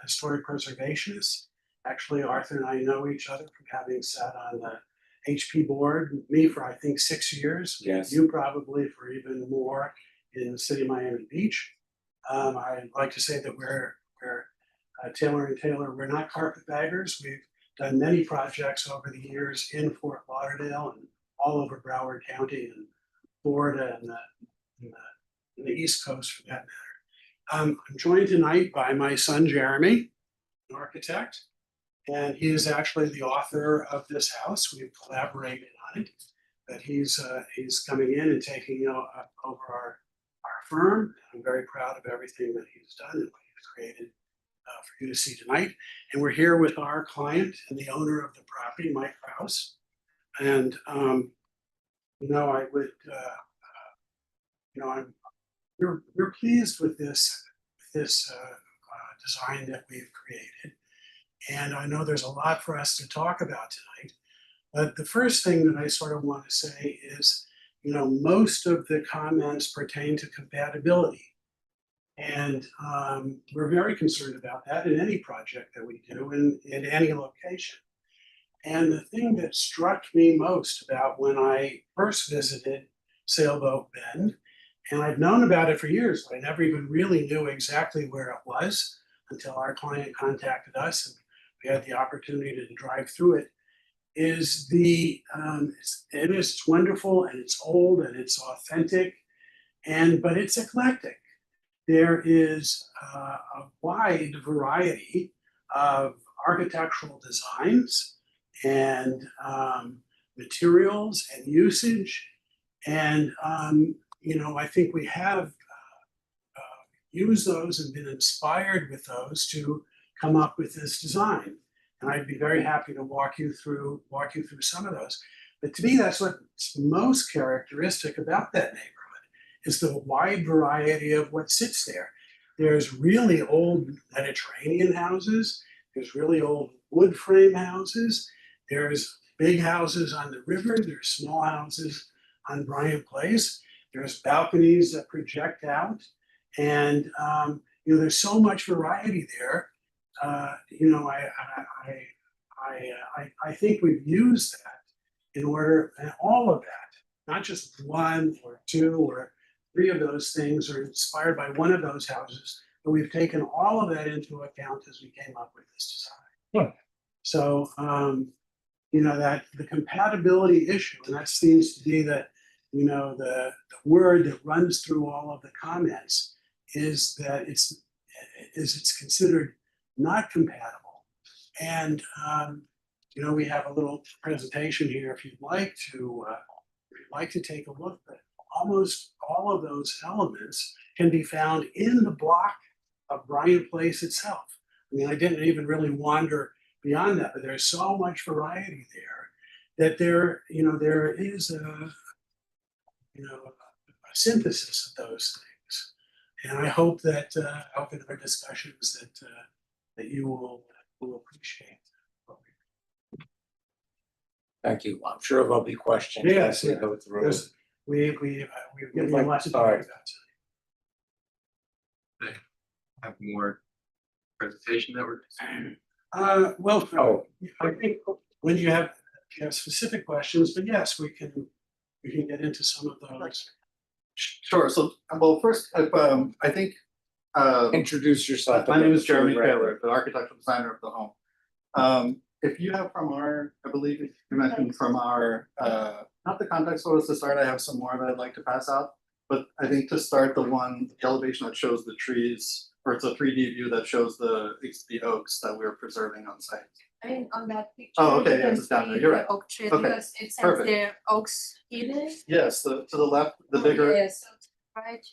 historic preservationists. Actually, Arthur and I know each other from having sat on the HP board, me for I think 6 years. Yes. You probably for even more in the city of Miami Beach. I'd like to say that we're Taylor & Taylor, we're not carpetbaggers. We've done many projects over the years in Fort Lauderdale and all over Broward County and Florida and the East Coast for that matter. I'm joined tonight by my son Jeremy, an architect, and he is actually the author of this house. We've collaborated on it, but he's coming in and taking over our firm. I'm very proud of everything that he's done and what he's created for you to see tonight. And we're here with our client and the owner of the property, Mike Kraus. And, I would, we're pleased with this design that we've created. And I know there's a lot for us to talk about tonight. But the first thing that I sort of want to say is, most of the comments pertain to compatibility. And we're very concerned about that in any project that we do in any location. And the thing that struck me most about when I first visited Sailboat Bend, and I'd known about it for years, but I never even really knew exactly where it was until our client contacted us and we had the opportunity to drive through it, is it's wonderful and it's old and it's authentic, but it's eclectic. There is a wide variety of architectural designs and materials and usage. And, I think we have used those and been inspired with those to come up with this design. And I'd be very happy to walk you through some of those. But to me, that's what's most characteristic about that neighborhood is the wide variety of what sits there. There's really old Mediterranean houses. There's really old wood frame houses. There's big houses on the river. There's small houses on Bryant Place. There's balconies that project out. And, there's so much variety there. I think we've used that in order, and all of that, not just one or two or three of those things are inspired by one of those houses, but we've taken all of that into account as we came up with this design. Yeah. So, that the compatibility issue, and that seems to be the word that runs through all of the comments is that it's considered not compatible. And we have a little presentation here if you'd like to take a look. But almost all of those elements can be found in the block of Bryant Place itself. I mean, I didn't even really wander beyond that, but there's so much variety there that there is a synthesis of those things. And I hope that in our discussions that you will appreciate. Thank you. I'm sure there'll be questions. Yes, as we yeah. go through. We've given you lots to talk Sorry. about. Have more presentation that we're. I think when you have specific questions, but yes, we can get into some of those. Sure, so, well, first, I think, Introduce yourself. my name is Jeremy Right. Taylor, the architectural designer of the home. If you have from I believe you mentioned from our, not the context photos to start, I have some more that I'd like to pass out. But I think to start the elevation that shows the trees, or it's a 3D view that shows the oaks that we're preserving on site. I mean, on that picture. Oh, okay, you yes, can it's down there, see you're the right. Oak tree, Okay, because it says perfect. there oaks hidden. Yes, to the left, the bigger, Yes, right.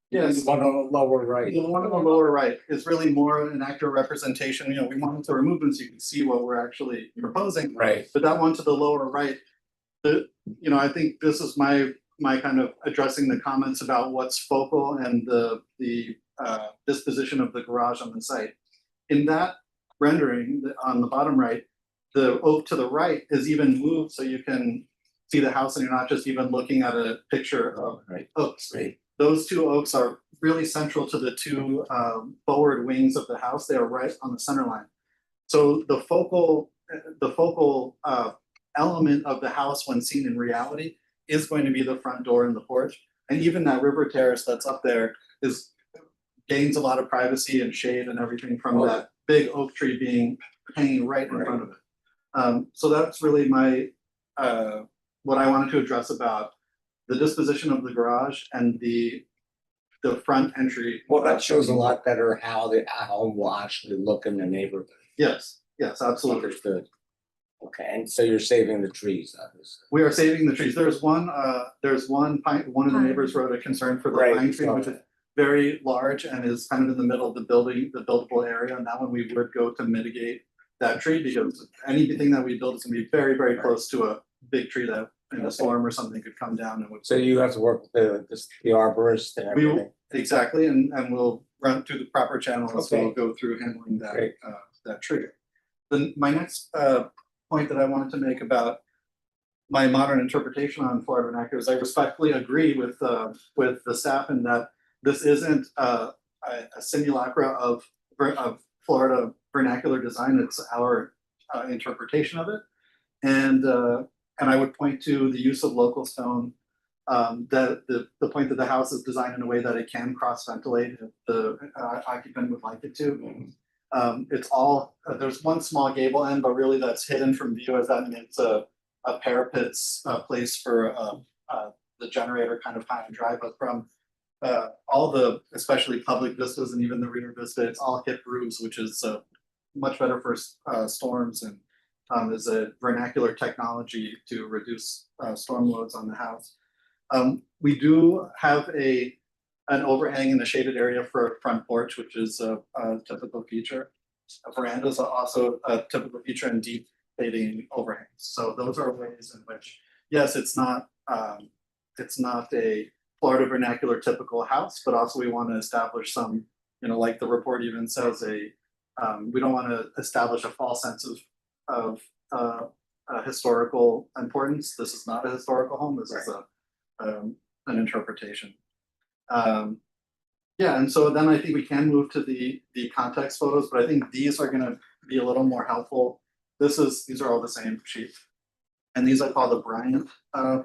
yes. One on the lower right. The one on the lower right is really more an accurate representation, we wanted to remove them so you can see what we're actually proposing. Right. But that one to the lower right, I think this is my kind of addressing the comments about what's focal and the disposition of the garage on the site. In that rendering, on the bottom right, the oak to the right is even moved so you can see the house and you're not just even looking at a picture of oaks. Right. Those two oaks are really central to the two forward wings of the house. They are right on the center line. So the focal element of the house when seen in reality is going to be the front door and the porch. And even that river terrace that's up there gains a lot of privacy and shade and everything from that big oak tree hanging right in front of it. So that's really my what I wanted to address about the disposition of the garage and the front entry. Well, that shows a lot better how the home will actually look in the neighborhood. Yes, absolutely. Understood. Okay, and so you're saving the trees, obviously. We are saving the trees. There's one pine, one of the neighbors wrote a concern for the Right, pine tree, which is, very large and is kind of in the middle of the building, the buildable area, and that one we would go to mitigate that tree, because anything that we build is gonna be very, very close to a big tree that in a storm or something could come down and would. So you have to work with the arborist and We will, everything. exactly, and we'll run through the proper channels, we'll Okay. go through handling Great. that trigger. Then my next point that I wanted to make about my modern interpretation on Florida vernacular is I respectfully agree with the staff in that this isn't a simulacra of Florida vernacular design, it's our interpretation of it. And I would point to the use of local stone, the point that the house is designed in a way that it can cross ventilate if the occupant would like it to. It's all, there's one small gable end, but really that's hidden from view, as that makes a parapet's place for the generator kind of high and dry, but from all the, especially public vistas and even the rear vista, it's all hip roofs, which is much better for storms, and is a vernacular technology to reduce storm loads on the house. We do have an overhang in the shaded area for a front porch, which is a typical feature. Verandas are also a typical feature in deep fading overhangs. So those are ways in which, yes, it's not a Florida vernacular typical house, but also we want to establish some, like the report even says, we don't want to establish a false sense of historical importance. This is not a historical home. This is an interpretation. Yeah, and so then I think we can move to the context photos, but I think these are going to be a little more helpful. These are all the same sheet, and these I call the Bryant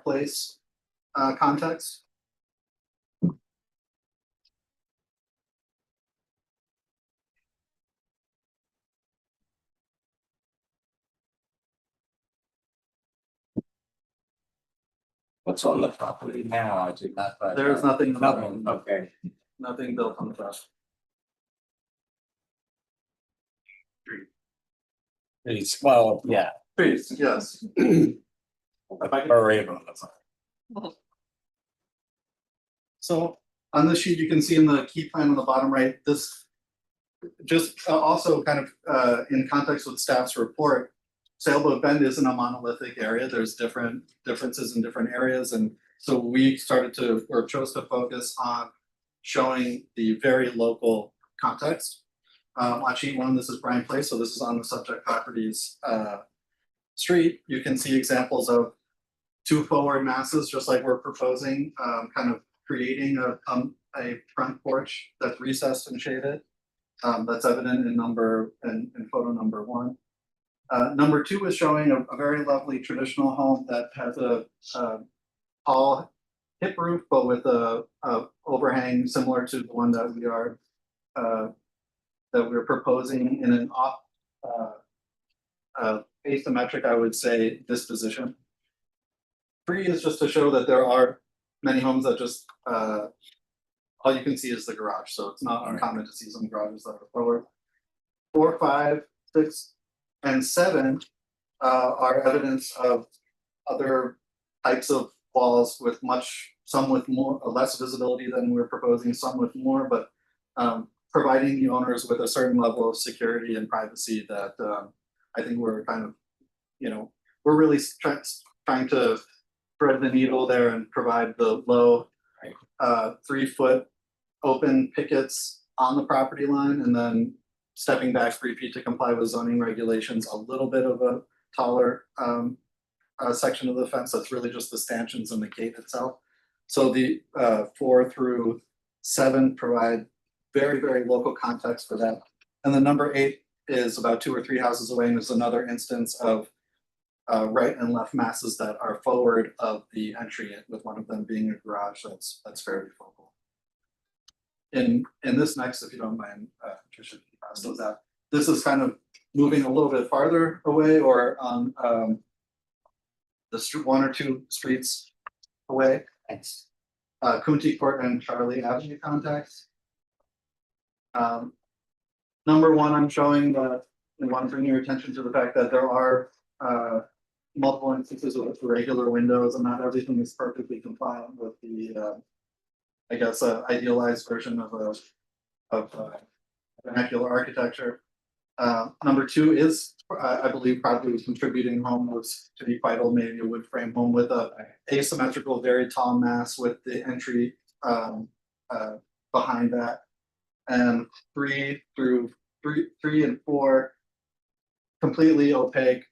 Place context. What's on the property now? I did not. There's nothing. Nothing, okay. Nothing built on the property. Well, yeah. Trees, yes. So on this sheet, you can see in the key plan on the bottom right, this just also kind of in context with staff's report, Sailboat Bend isn't a monolithic area. There's differences in different areas. And so we chose to focus on showing the very local context. On sheet one, this is Bryant Place. So this is on the subject property's street. You can see examples of two forward masses, just like we're proposing, kind of creating a front porch that's recessed and shaded. That's evident in photo number one. Number two is showing a very lovely traditional home that has a tall hip roof, but with a overhang similar to the one that we're proposing in an off asymmetric, I would say, disposition. Three is just to show that there are many homes that just all you can see is the garage, so it's not uncommon to see some garages that are forward. 4, 5, 6, and 7 are evidence of other types of walls with some with less visibility than we're proposing, some with more, but providing the owners with a certain level of security and privacy that I think we're kind of, we're really trying to thread the needle there and provide the low 3-foot open pickets on the property line, and then stepping back 3 feet to comply with zoning regulations, a little bit of a taller section of the fence that's really just the stanchions and the gate itself. So the 4 through 7 provide very, very local context for that. And then number 8 is about 2 or 3 houses away, and there's another instance of right and left masses that are forward of the entry, with one of them being a garage that's fairly focal. In this next, if you don't mind, Tricia, pass those out. This is kind of moving a little bit farther away, or on the 1 or 2 streets away. Thanks. Coontie Court and Charlie Avenue contacts. Number 1, I'm showing that I want to bring your attention to the fact that there are multiple instances with regular windows, and not everything is perfectly compliant with the I guess, a idealized version of vernacular architecture. Number two is, I believe, probably contributing home was to be quite old, maybe a wood frame home with a asymmetrical, very tall mass with the entry behind that. And three and four, completely opaque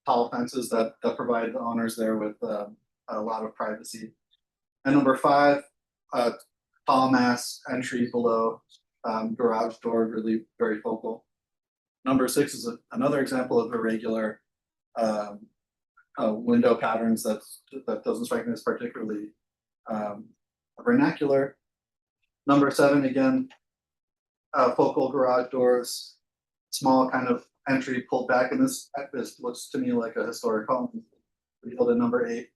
tall fences that provide the owners there with a lot of privacy. And number five, tall mass entry below, garage door, really very focal. Number six is another example of irregular window patterns that doesn't strike me as particularly vernacular. Number seven, again, focal garage doors, small kind of entry pulled back, and this looks to me like a historic home. Revealed in number eight,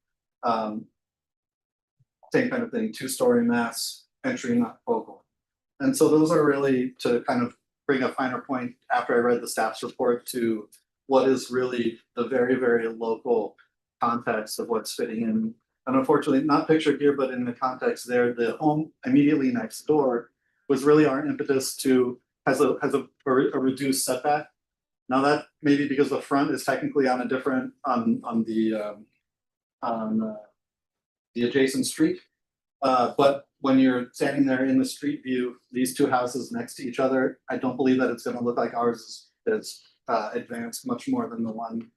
same kind of thing, two-story mass entry, not focal. And so those are really to kind of bring a finer point after I read the staff's report to what is really the very, very local context of what's fitting in. And unfortunately, not pictured here, but in the context there, the home immediately next door was really our impetus to has a reduced setback. Now that may be because the front is technically on a different on the adjacent street. But when you're standing there in the street view, these two houses next to each other, I don't believe that it's going to look like ours is advanced much more than the one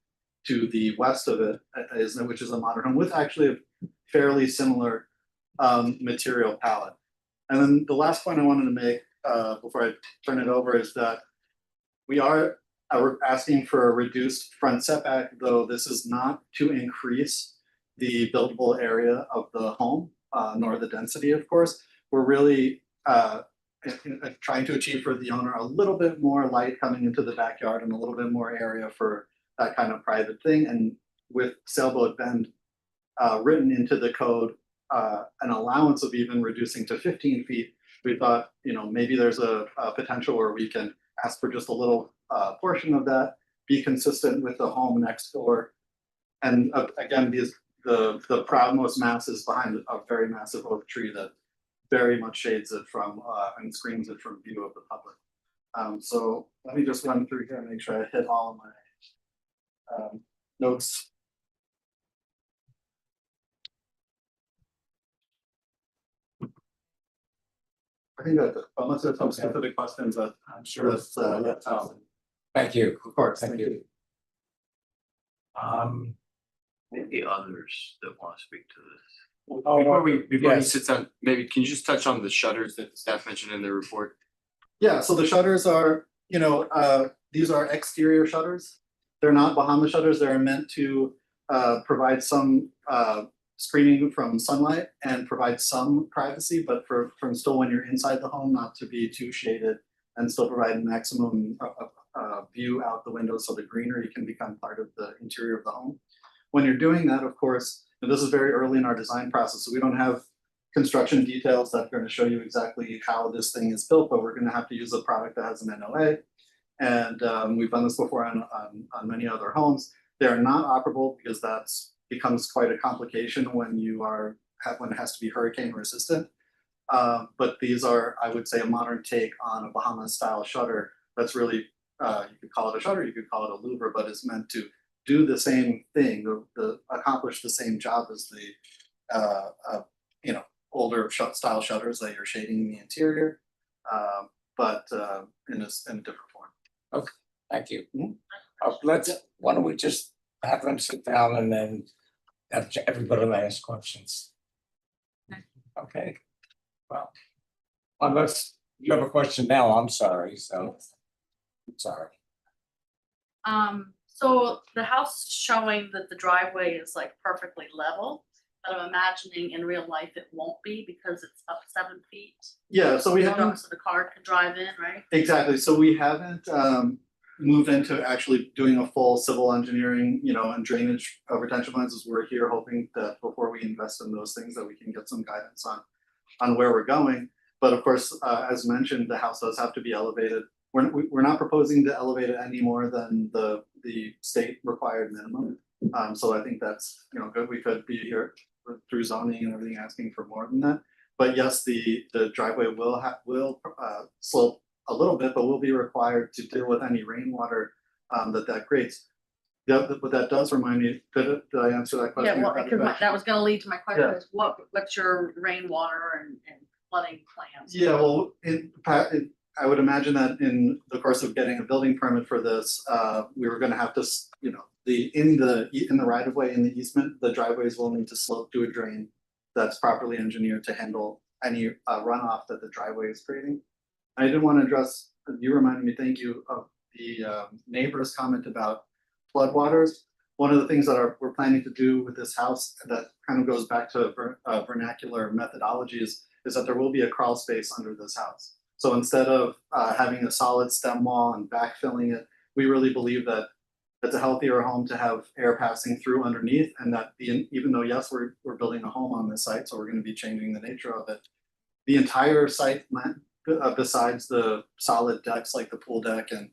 to the west of it is, which is a modern home with actually a fairly similar material palette. And then the last point I wanted to make before I turn it over is that we're asking for a reduced front setback, though this is not to increase the buildable area of the home, nor the density, of course. We're really trying to achieve for the owner a little bit more light coming into the backyard and a little bit more area for that kind of private thing. And with Sailboat Bend written into the code, an allowance of even reducing to 15 feet, we thought, maybe there's a potential where we can ask for just a little portion of that, be consistent with the home next door. And again, the proudmost mass is behind a very massive oak tree that very much shades it from and screens it from view of the public. So let me just run through here and make sure I hit all of my notes. I think that unless there's some specific questions that I'm sure that's Thank you. of course, Thank you. Maybe others that want to speak to this. Before he yes. sits down, maybe can you just touch on the shutters that the staff mentioned in their report? Yeah, so the shutters are, these are exterior shutters. They're not Bahama shutters. They're meant to provide some screening from sunlight and provide some privacy, but from still when you're inside the home, not to be too shaded and still provide maximum view out the window so the greenery can become part of the interior of the home. When you're doing that, of course, and this is very early in our design process, so we don't have construction details that are going to show you exactly how this thing is built, but we're going to have to use a product that has an NOA. And we've done this before on many other homes. They're not operable because that's becomes quite a complication when when it has to be hurricane resistant. But these are, I would say, a modern take on a Bahama style shutter. That's really, you could call it a shutter, you could call it a louver, but it's meant to do the same thing, accomplish the same job as the older style shutters that you're shading the interior, but in a different form. Okay, thank you. Why don't we just have them sit down and then have everybody ask questions? Okay, well, unless you have a question now, I'm sorry, so. I'm sorry. So the house is showing that the driveway is like perfectly level, but I'm imagining in real life it won't be because it's up 7 feet. Yeah, so we haven't So the car can drive in, right? exactly. So we haven't moved into actually doing a full civil engineering, and drainage retention plans. As we're here hoping that before we invest in those things, that we can get some guidance on where we're going. But of course, as mentioned, the house does have to be elevated. We're not proposing to elevate it any more than the state required minimum. So I think that's good. We could be here through zoning and everything asking for more than that. But yes, the driveway will slope a little bit, but will be required to deal with any rainwater that creates. But that does remind me, did I answer that question? Yeah, well, because that was gonna lead to my question Yeah. is what's your rainwater and flooding plans? Yeah, well, I would imagine that in the course of getting a building permit for this, we were gonna have to, in the right of way, in the easement, the driveways will need to slope to a drain that's properly engineered to handle any runoff that the driveway is creating. I did want to address, you reminded me, thank you, of the neighbor's comment about floodwaters. One of the things that we're planning to do with this house that kind of goes back to vernacular methodologies is that there will be a crawl space under this house. So instead of having a solid stem wall and backfilling it, we really believe that it's a healthier home to have air passing through underneath, and that even though, yes, we're building a home on this site, so we're gonna be changing the nature of it. The entire site, besides the solid decks like the pool deck and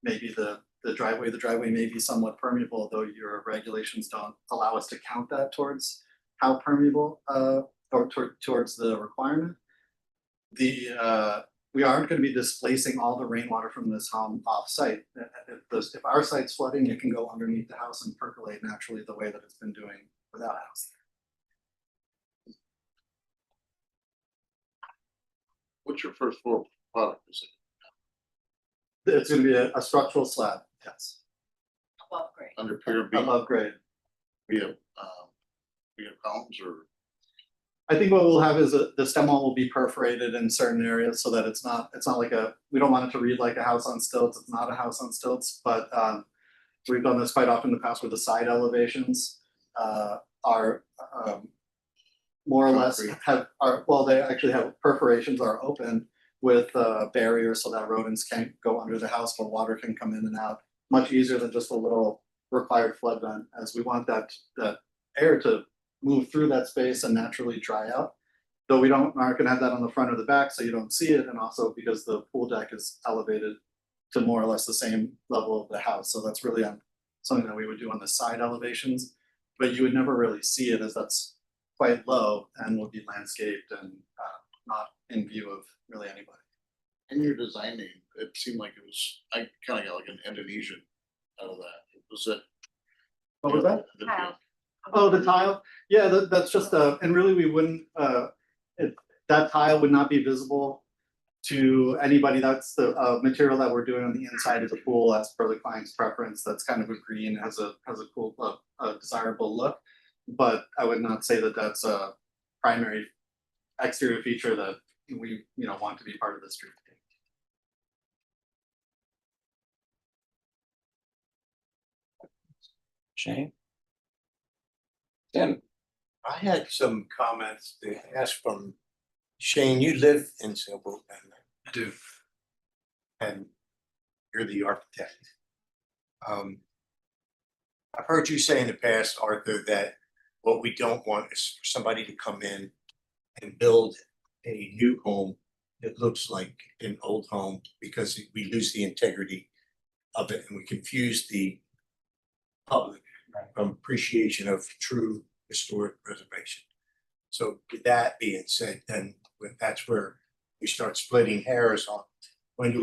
maybe the driveway may be somewhat permeable, though your regulations don't allow us to count that towards how permeable or towards the requirement. We aren't gonna be displacing all the rainwater from this home off-site. If our site's flooding, it can go underneath the house and percolate naturally the way that it's been doing without a house. What's your first floor product? Is it It's gonna be a structural slab, yes, Above grade. under pier B, above grade. via columns or? I think what we'll have is the stem wall will be perforated in certain areas so that it's not like we don't want it to read like a house on stilts. It's not a house on stilts, but we've done this quite often in the past where the side elevations are more or less they actually have perforations are open with barriers so that rodents can't go under the house, but water can come in and out much easier than just a little required flood vent, as we want that air to move through that space and naturally dry out. Though we aren't gonna have that on the front or the back, so you don't see it, and also because the pool deck is elevated to more or less the same level of the house, so that's really something that we would do on the side elevations. But you would never really see it, as that's quite low and would be landscaped and not in view of really anybody. In your design name, it seemed like it was, I kind of got like an Indonesian out of that. Was it? What was that? The- Tile. Oh, the tile? Yeah, that's just and really we wouldn't, that tile would not be visible to anybody. That's the material that we're doing on the inside of the pool as per the client's preference. That's kind of a green, has a cool, desirable look. But I would not say that that's a primary exterior feature that we, want to be part of the street. Shane? Tim? I had some comments to ask from Shane. You live in Singapore, I do. and you're the architect. I've heard you say in the past, Arthur, that what we don't want is for somebody to come in and build a new home that looks like an old home, because we lose the integrity of it and we confuse the public from appreciation of true historic preservation. So with that being said, then that's where we start splitting hairs on when do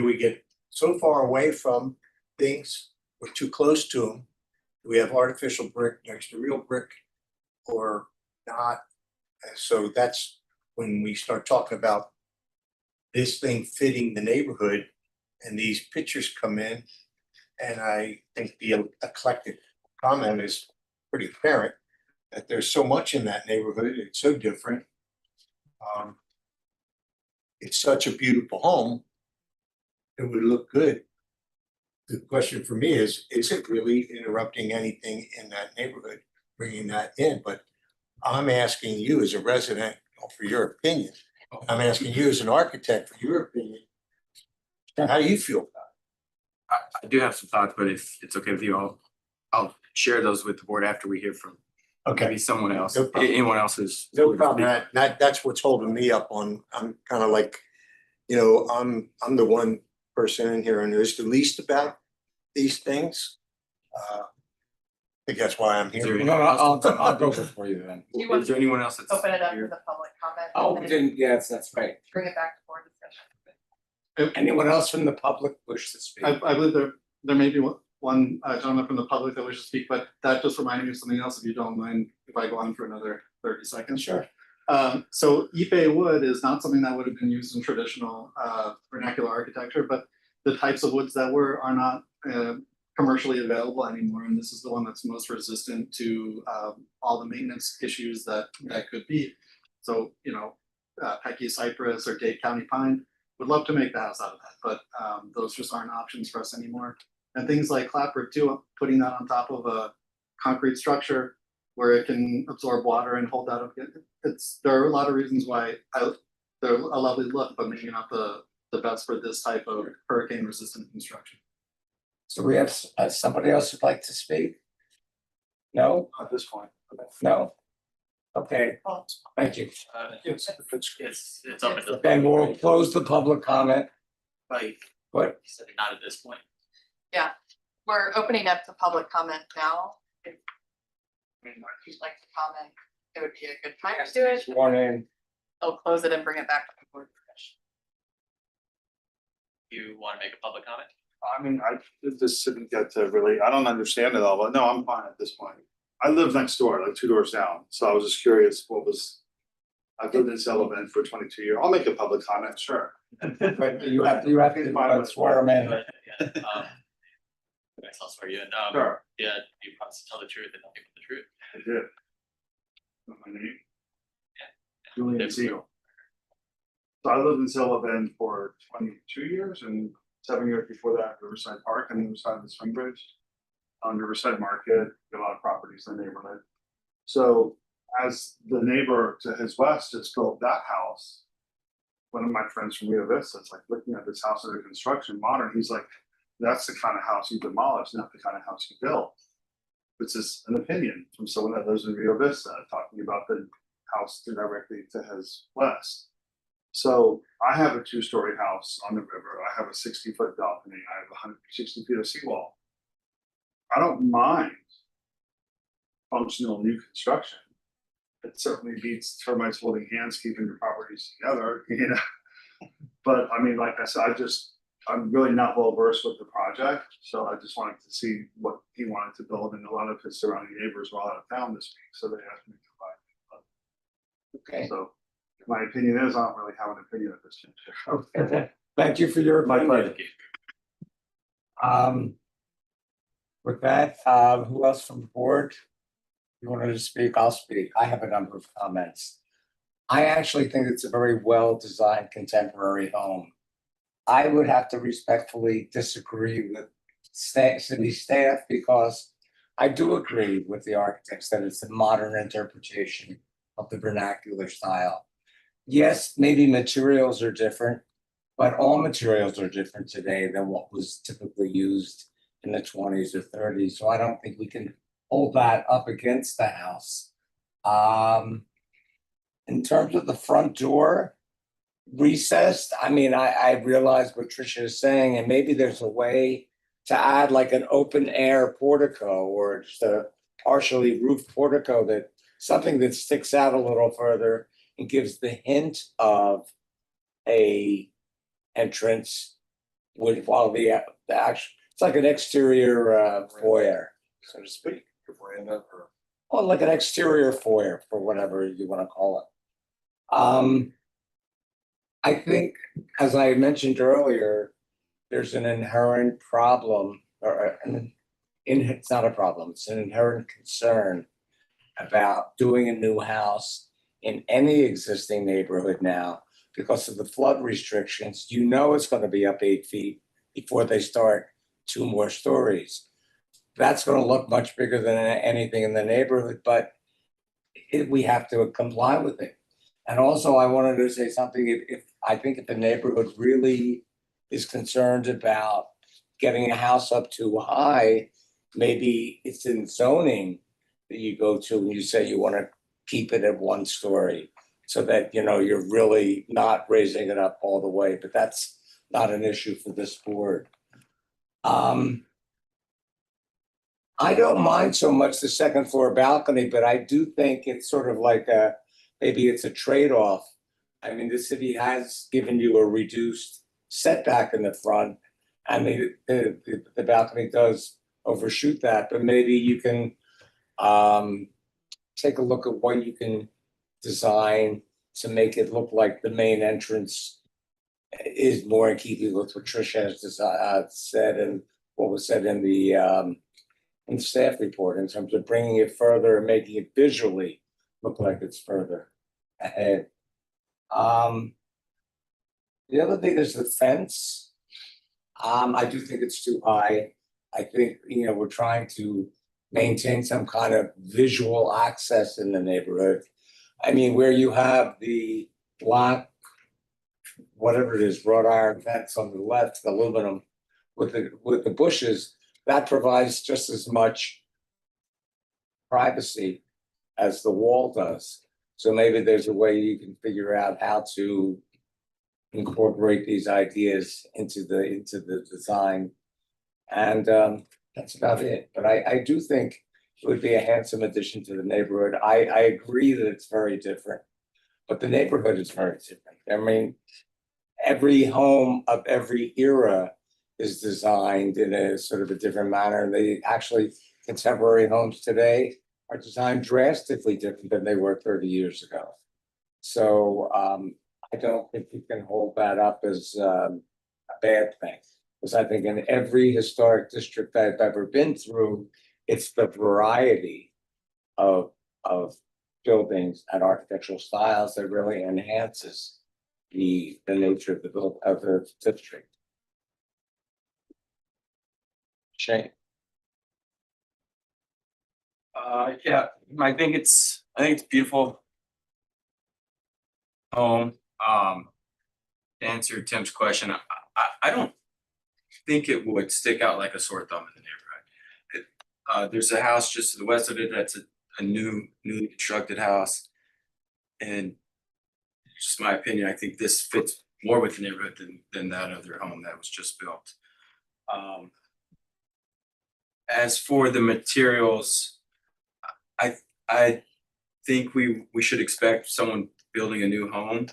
we get so far away from things, we're too close to them. Do we have artificial brick next to real brick or not? And so that's when we start talking about this thing fitting the neighborhood, and these pictures come in. And I think the eclectic comment is pretty apparent that there's so much in that neighborhood. It's so different. It's such a beautiful home. It would look good. The question for me is it really interrupting anything in that neighborhood, bringing that in? But I'm asking you as a resident for your opinion. I'm asking you as an architect for your opinion. How do you feel about it? I do have some thoughts, but if it's okay with you, I'll share those with the board after we hear from maybe someone else. No problem. Anyone else's. No problem. That's what's holding me up on, I'm kind of like, I'm the one person in here and who's the least about these things. think that's why I'm Is there here. anyone else? I'll go before you then. Do you want Is there anyone else that's open it up to here? the public comment? Oh, and we then didn't, yes, that's right. Bring it back to board discussion. Anyone else from the public wish to speak? I believe there may be one gentleman from the public that wishes to speak, but that just reminded me of something else, if you don't mind, if I go on for another 30 seconds. Sure. So Ipe wood is not something that would have been used in traditional vernacular architecture, but the types of woods that were are not commercially available anymore, and this is the one that's most resistant to all the maintenance issues that could be. So, you know, Pecky cypress or Dade County pine, would love to make the house out of that, but those just aren't options for us anymore. And things like clapboard too, putting that on top of a concrete structure where it can absorb water and hold that up. There are a lot of reasons why they're a lovely look, but maybe not the best for this type of hurricane resistant construction. So we have somebody else who'd like to speak? No? At this point. No? Okay, thank you. It's up until. Then we'll close the public comment. Right, What? you said not at this point. We're opening up to public comment now. If you'd like to comment, it would be a good time to do it. Sworn in. I'll close it and bring it back to the board discussion. You wanna make a public comment? I mean, I just didn't get to really, I don't understand it all, but no, I'm fine at this point. I live next door, like 2 doors down, so I was just curious what was. I've lived in Sullivan for 22 years. I'll make a public comment, sure. But you have to swear them in. Yeah, I guess I'll swear you in. Sure, Yeah, you promise to tell the truth and nothing but the truth. I did. What's my name? Julian Julian Siegel. So I lived in Sullivan for 22 years and 7 years before that, Riverside Park on the other side of the Swing Bridge. On Riverside Market, a lot of properties in the neighborhood. So as the neighbor to his west just built that house, one of my friends from Rio Vista, it's like looking at this house under construction, modern, he's like, that's the kind of house you demolish, not the kind of house you build. It's just an opinion from someone that lives in Rio Vista, talking about the house directly to his west. So I have a 2-story house on the river. I have a 60-foot balcony. I have 160 feet of seawall. I don't mind functional new construction. It certainly beats termites holding hands, keeping your properties together, you know. But I mean, like I said, I'm really not well versed with the project, so I just wanted to see what he wanted to build, and a lot of his surrounding neighbors were out of town this week, so they asked me to buy. Okay. So my opinion is, I don't really have an opinion at this juncture. Okay. Thank you for your My opinion. pleasure. With that, who else from the board? You wanted to speak? I'll speak. I have a number of comments. I actually think it's a very well-designed contemporary home. I would have to respectfully disagree with city staff because I do agree with the architects that it's a modern interpretation of the vernacular style. Yes, maybe materials are different, but all materials are different today than what was typically used in the 20s or 30s. So I don't think we can hold that up against the house. In terms of the front door, recessed, I mean, I realize what Tricia is saying, and maybe there's a way to add like an open air portico or just a partially roofed portico, that something that sticks out a little further and gives the hint of a entrance with, while the actual, it's like an exterior foyer, so to speak. Or like an exterior foyer, for whatever you want to call it. I think, as I mentioned earlier, there's an inherent problem, or it's not a problem, it's an inherent concern about doing a new house in any existing neighborhood now because of the flood restrictions. You know it's going to be up 8 feet before they start 2 more stories. That's going to look much bigger than anything in the neighborhood, but we have to comply with it. And also, I wanted to say something. If I think if the neighborhood really is concerned about getting a house up too high, maybe it's in zoning that you go to and you say you want to keep it at 1 story, so that you know you're really not raising it up all the way. But that's not an issue for this board. I don't mind so much the second floor balcony, but I do think it's sort of like maybe it's a trade-off. I mean, the city has given you a reduced setback in the front, and the balcony does overshoot that, but maybe you can take a look at what you can design to make it look like the main entrance is more in keeping with what Tricia has said and what was said in the staff report in terms of bringing it further and making it visually look like it's further ahead. The other thing is the fence. I do think it's too high. I think, we're trying to maintain some kind of visual access in the neighborhood. I mean, where you have the black, whatever it is, wrought iron fence on the left, the aluminum with the bushes, that provides just as much privacy as the wall does. So maybe there's a way you can figure out how to incorporate these ideas into the design. And that's about it. But I do think it would be a handsome addition to the neighborhood. I agree that it's very different, but the neighborhood is very different. I mean, every home of every era is designed in a sort of a different manner. They actually, contemporary homes today are designed drastically different than they were 30 years ago. So I don't think you can hold that up as a bad thing. Because I think in every historic district that I've ever been through, it's the variety of buildings and architectural styles that really enhances the nature of the district. Shane. Yeah, I think it's beautiful home. To answer Tim's question, I don't think it would stick out like a sore thumb in the neighborhood. There's a house just to the west of it that's a newly constructed house, and just my opinion, I think this fits more with the neighborhood than that other home that was just built. As for the materials, I think we should expect someone building a new home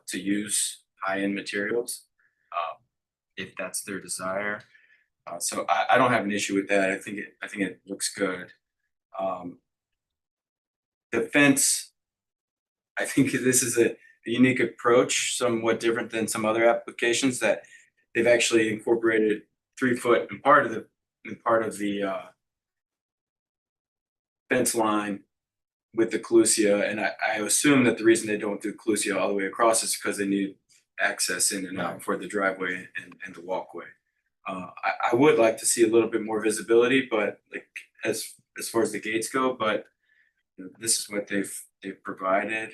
to use high-end materials if that's their desire. So I don't have an issue with that. I think it looks good. The fence, I think this is a unique approach, somewhat different than some other applications that they've actually incorporated 3 foot in part of the fence line with the Clusia, and I assume that the reason they don't do Clusia all the way across is because they need access in and out for the driveway and the walkway. I would like to see a little bit more visibility, but like as far as the gates go, but this is what they've provided.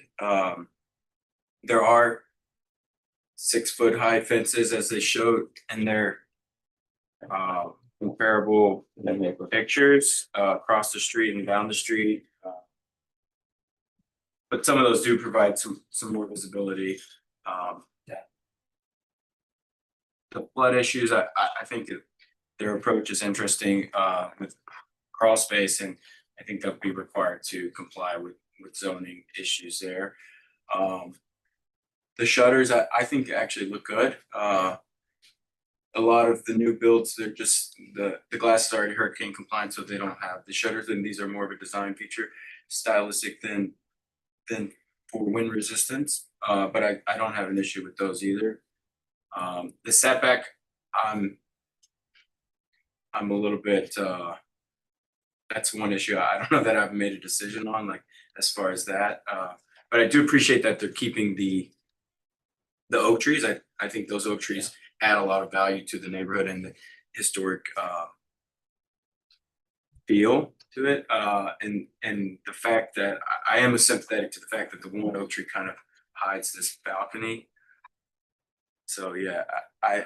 There are 6 foot high fences as they showed in their comparable pictures across the street and down the street. But some of those do provide some more visibility. The flood issues, I think their approach is interesting with crawl space, and I think they'll be required to comply with zoning issues there. The shutters, I think actually look good. A lot of the new builds, they're just the glass is already hurricane compliant, so they don't have the shutters, and these are more of a design feature, stylistic than for wind resistance. But I don't have an issue with those either. The setback, I'm a little bit. That's one issue. I don't know that I've made a decision on, like as far as that. But I do appreciate that they're keeping the oak trees. I think those oak trees add a lot of value to the neighborhood and the historic feel to it. And the fact that I am sympathetic to the fact that the one oak tree kind of hides this balcony. So yeah,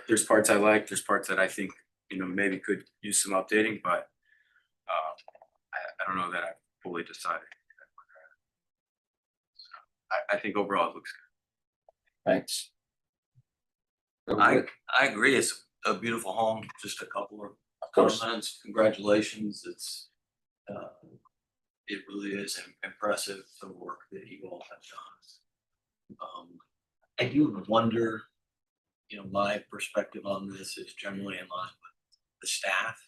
there's parts I like, there's parts that I think, maybe could use some updating, but I don't know that I've fully decided. I think overall it looks good. Thanks. I agree. It's a beautiful home, just a couple course. comments, congratulations, it's, it really is impressive, the work that you all have done. I do wonder, you know, my perspective on this is generally in line with the staff.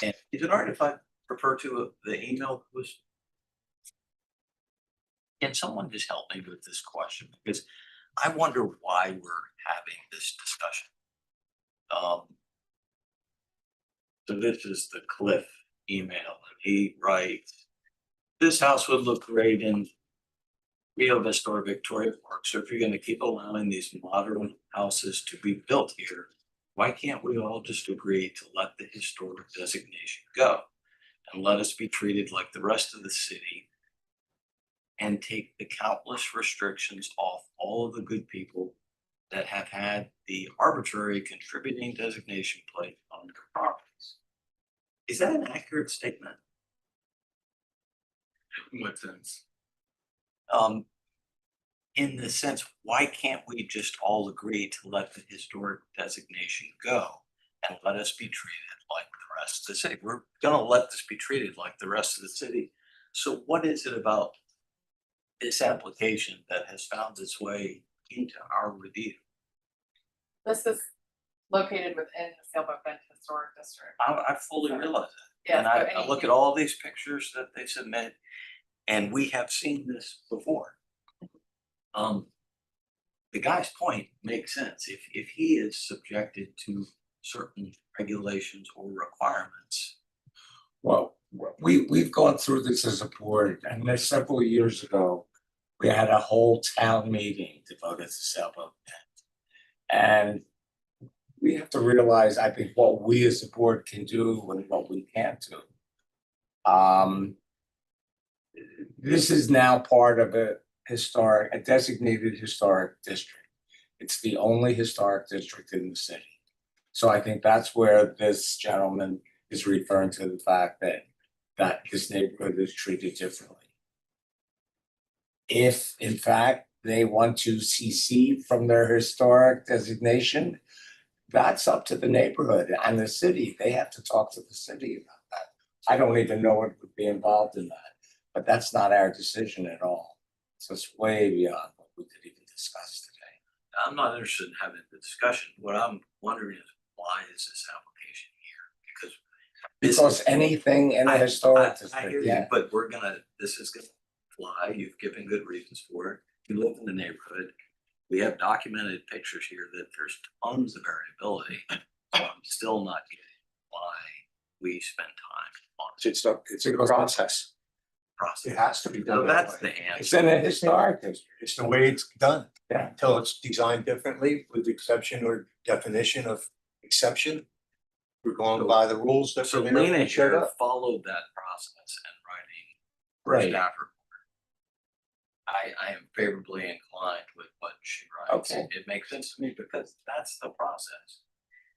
And is it all right if I refer to the email that was? Can someone just help me with this question? Because I wonder why we're having this discussion. So this is the Cliff email, and he writes, this house would look great in Rio Vista or Victoria Park. So if you're gonna keep allowing these modern houses to be built here, why can't we all just agree to let the historic designation go? And let us be treated like the rest of the city and take the countless restrictions off all of the good people that have had the arbitrary contributing designation placed on their properties. Is that an accurate statement? In what sense? In the sense, why can't we just all agree to let the historic designation go and let us be treated like the rest of the city? We're gonna let this be treated like the rest of the city. So what is it about this application that has found its way into our review? This is located within the Sailboat Bend Historic District. I fully realize that. Yeah, And so I look anything- at all these pictures that they submit, and we have seen this before. The guy's point makes sense. If he is subjected to certain regulations or requirements. Well, we've gone through this as a board, and there's several years ago, we had a whole town meeting devoted to sailboat. And we have to realize, I think, what we as a board can do and what we can't do. This is now part of a designated historic district. It's the only historic district in the city. So I think that's where this gentleman is referring to the fact that this neighborhood is treated differently. If in fact they want to secede from their historic designation, that's up to the neighborhood and the city. They have to talk to the city about that. I don't even know what would be involved in that, but that's not our decision at all. So it's way beyond what we could even discuss today. I'm not interested in having the discussion. What I'm wondering is, why is this application here? Because anything in a historic I hear district, you, yeah. but this is gonna fly. You've given good reasons for it. You live in the neighborhood. We have documented pictures here that there's tons of variability. So I'm still not getting why we spend time on this It's a process. process. It has to be done So that that's way. the It's answer. in a historic district. It's the way it's done. Yeah. Until it's designed differently with exception or definition of exception. We're going by the rules that So were there when Lena we showed here up. followed that process and writing Right. staff report. I am favorably inclined with what she writes. Okay. It makes sense to me because that's the process.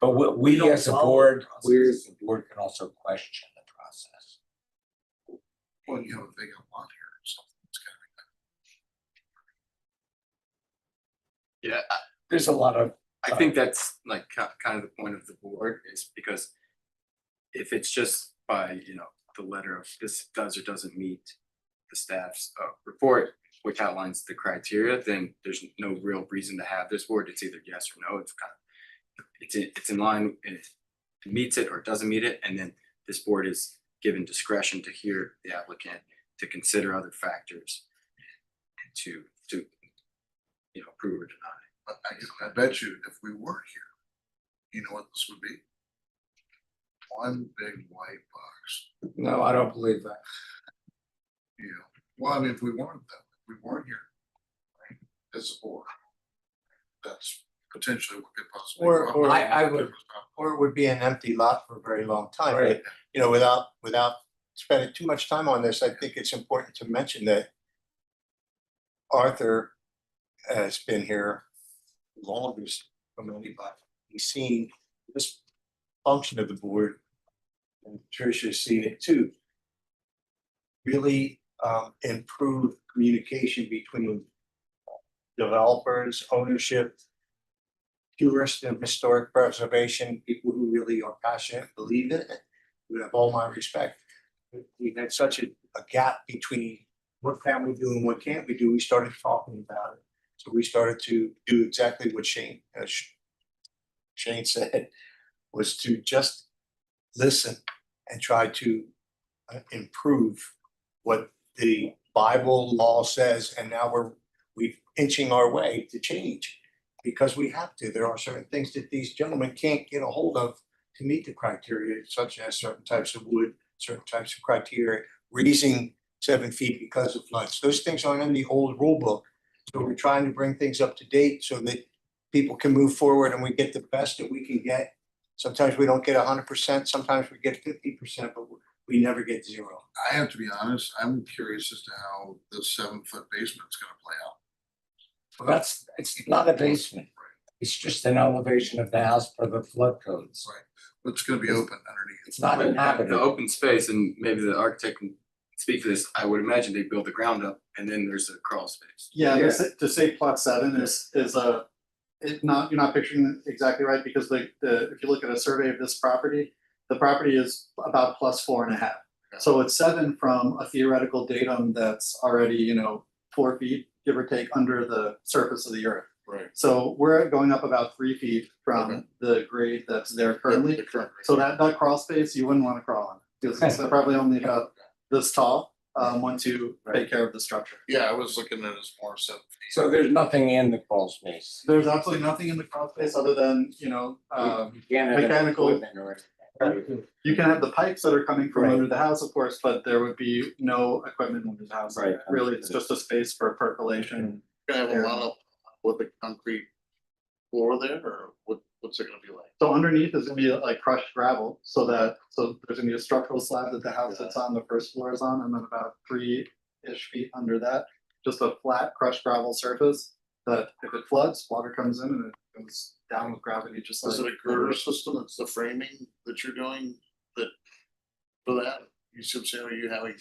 But We don't as a follow board, the process. we as a board can also question the process. When you have a big lot here, something's Yeah, There's a lot of, I think that's like kind of the point of the board is because if it's just by, the letter of this does or doesn't meet the staff's report, which outlines the criteria, then there's no real reason to have this board. It's either yes or no. It's kind of, it's in line and it meets it or doesn't meet it. And then this board is given discretion to hear the applicant, to consider other factors, and to approve or deny. I bet you if we weren't here, you know what this would be? One big white box, no, I don't believe that. you know, well, I mean, if we weren't here, right, as a board. That's potentially what could possibly. Or I would- Or it would be an empty lot for a very long time, Right. but without spending too much time on this, I think it's important to mention that Arthur has been here longest from anybody. He's seen this function of the board, and Tricia's seen it too. Really improve communication between developers, ownership, purists in historic preservation, people who really are passionate, believe in it, you have all my respect. We had such a gap between what can we do and what can't we do. We started talking about it. So we started to do exactly what Shane said, was to just listen and try to improve what the Bible law says, and now we're inching our way to change. Because we have to, there are certain things that these gentlemen can't get a hold of to meet the criteria, such as certain types of wood, certain types of criteria, raising 7 feet because of floods. Those things aren't in the old rule book. So we're trying to bring things up to date so that people can move forward and we get the best that we can get. Sometimes we don't get 100%, sometimes we get 50%, but we never get 0. I have to be honest, I'm curious as to how the 7-foot basement's gonna play out. Well, it's not a basement. It's just an elevation of the house for the flood codes. Right. It's gonna be open underneath. It's not inhabited. The open space, and maybe the architect can speak for this, I would imagine they build the ground up and then there's a crawl space. Yeah, Yeah. to say plot 7 is a, you're not picturing it exactly right, because the if you look at a survey of this property, the property is about plus 4.5. So it's 7 from a theoretical datum that's already, 4 feet, give or take, under the surface of the earth. Right. So we're going up about 3 feet from the grade that's there currently. The current grade. So that crawl space, you wouldn't want to crawl on, because it's probably only about this tall, once you take care of the structure. Yeah, I was looking at it as more 7 feet. So there's nothing in the crawl space. There's absolutely nothing in the crawl space other than, You can't have any mechanical- equipment or anything. you can have the pipes that are coming from Right. under the house, of course, but there would be no equipment under the house. Right. Really, it's just a space for percolation. Gonna have a lot with the concrete floor there, or what's it gonna be like? So underneath is gonna be like crushed gravel, so there's gonna be a structural slab that the house sits on, the first floor is on, and then about 3-ish feet under that, just a flat crushed gravel surface that if it floods, water comes in and it goes down with gravity, just like. Is it a girder system? It's the framing that you're doing for that? You see what I'm saying? Are you having?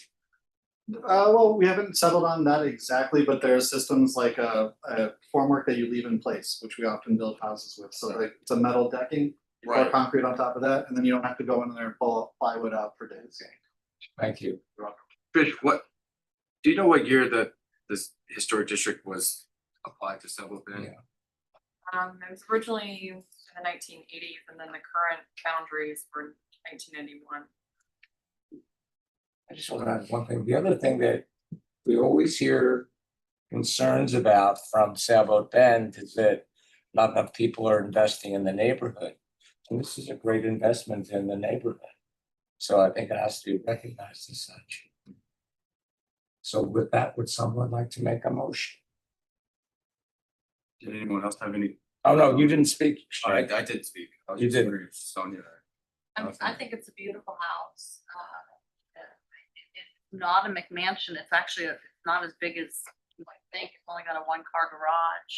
Well, we haven't settled on that exactly, but there are systems like a formwork that you leave in place, which we often build houses with. So like it's a metal decking, you pour Right. concrete on top of that, and then you don't have to go in there and pull plywood out for days. Thank you. Rich, do you know what year this historic district was applied to South Bend? Yeah. It was originally in the 1980s, and then the current boundaries were 1991. I just want to add one thing. The other thing that we always hear concerns about from Sailboat Bend is that not enough people are investing in the neighborhood. And this is a great investment in the neighborhood. So I think it has to be recognized as such. So with that, would someone like to make a motion? Did anyone else have any? Oh, no, you didn't speak. I did speak. I was You just did. wondering if Sonia. I think it's a beautiful house. It's not a McMansion. It's actually, it's not as big as you might think. It's only got a 1-car garage.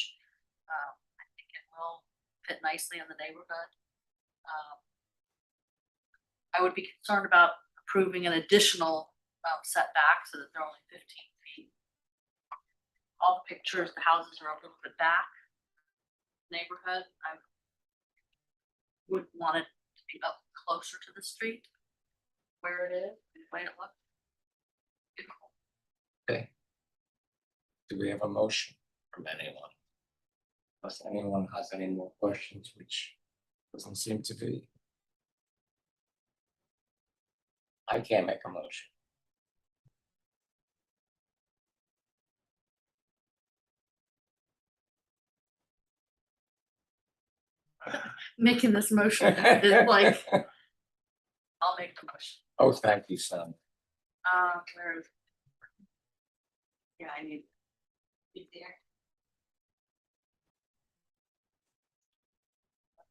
I think it will fit nicely in the neighborhood. I would be concerned about approving an additional setback so that they're only 15 feet. All the pictures, the houses are a little bit back. Neighborhood, I would want it to be up closer to the street where it is, the way it looks. Beautiful. Okay. Do we have a motion from anyone? Unless anyone has any more questions, which doesn't seem to be. I can't make a motion. Making this motion is like, I'll make the motion. Oh, thank you, son. Where is? Yeah, I need. Be there.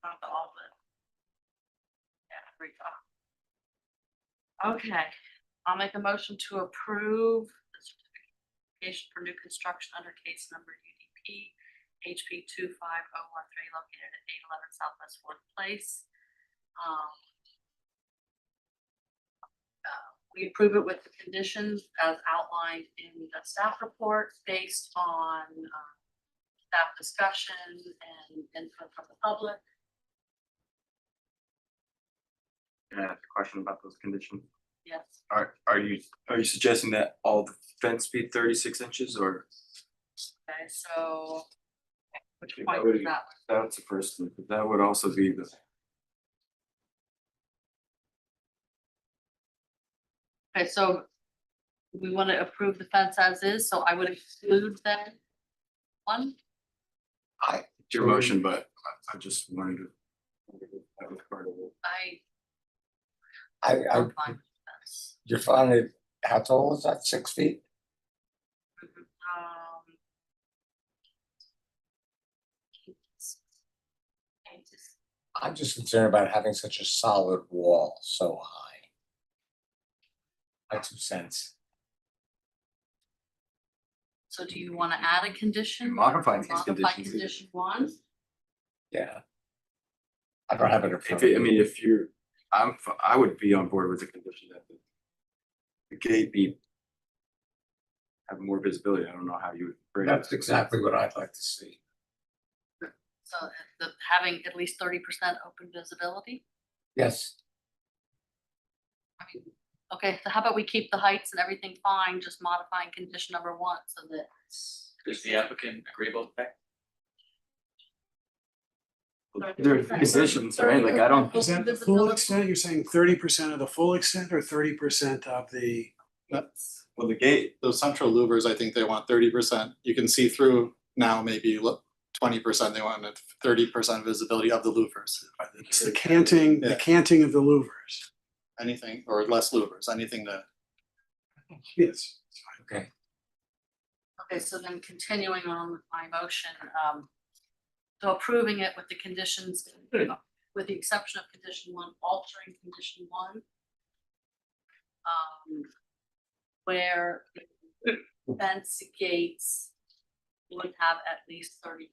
Not the all of it. Yeah, read off. Okay, I'll make a motion to approve the certification for new construction under case number UDP HP 25013 located at 811 Southwest 4th Place. We approve it with the conditions as outlined in the staff report based on staff discussion and input from the public. Can I ask a question about those conditions? Yes. Are you suggesting that all the fence be 36 inches or? Okay, so which That point would is be- that? That's the first one, but that would also be the, Okay, so we want to approve the fence as is, so I would exclude then one. it's your motion, but I just wanted to. That was part of it. I'm Fine with fence. you're finding, how tall is that, 6 feet? Um, I'm just concerned about having such a solid wall so high. My 2 cents. So do you want to add a condition? Modify these Modify conditions. condition one? Yeah. I don't have it in If front it, I of me. mean, if you're, I would be on board with the condition that the gate be. Have more visibility. I don't know how you would. bring it. That's exactly what I'd like to see. So having at least 30% open visibility? Yes, I mean, okay, so how about we keep the heights and everything fine, just modifying condition number one so that. Is the applicant agreeable with that? There are conditions, right? Like I don't. Is that the full extent? You're saying 30% of the full extent or 30% of the? Well, the gate, those central louvers, I think they want 30%. You can see through now, maybe look 20%, they want 30% visibility of the louvers. It's the canting of the louvers. Anything, or less louvers, anything that. Yes. okay. Okay, so then continuing on with my motion, so approving it with the conditions, with the exception of condition one, altering condition one. Where the fence gates would have at least 30%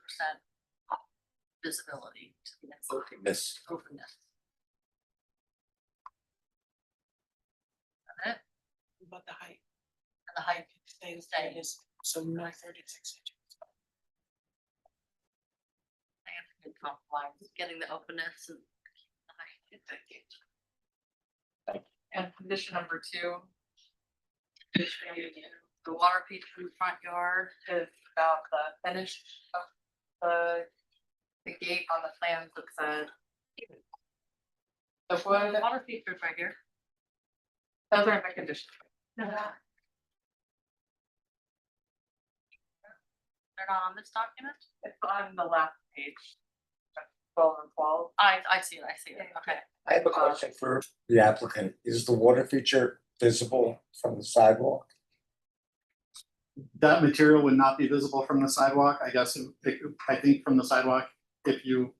visibility to the inside. Openness. Openness. Got it? About the height, And the height stays, stays. so not 36 inches. I have to compromise, getting the openness and the height. And condition number two. The water feature in the front yard. Is about the finish of the gate on the plans that said. The wood, The water features right here. those aren't the conditions. They're not on this document? It's on the last page. 12 and 12. I see it, okay. I have a question for the applicant. Is the water feature visible from the sidewalk? That material would not be visible from the sidewalk, I guess, I think from the sidewalk, if you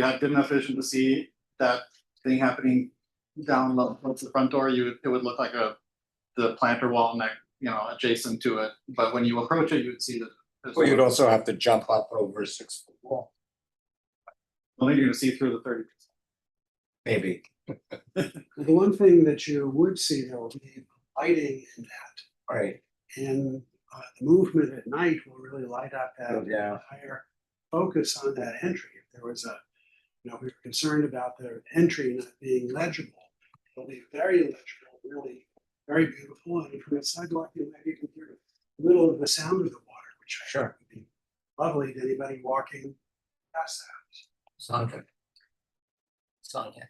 had good enough vision to see that thing happening down low, towards the front door, it would look like the planter wall neck, adjacent to it, but when you approach it, you would see that. Well, you'd also have to jump up over a 6-foot wall, Well, you're gonna see through the 30%. maybe. The one thing that you would see there will be lighting in that. Right. And the movement at night will really light up that Yeah. higher focus on that entry. If there was we were concerned about the entry not being legible. It'll be very legible, really very beautiful, and from the sidewalk, you might even hear the middle of the sound of the water, which I think would be lovely to anybody walking past that. Sonia.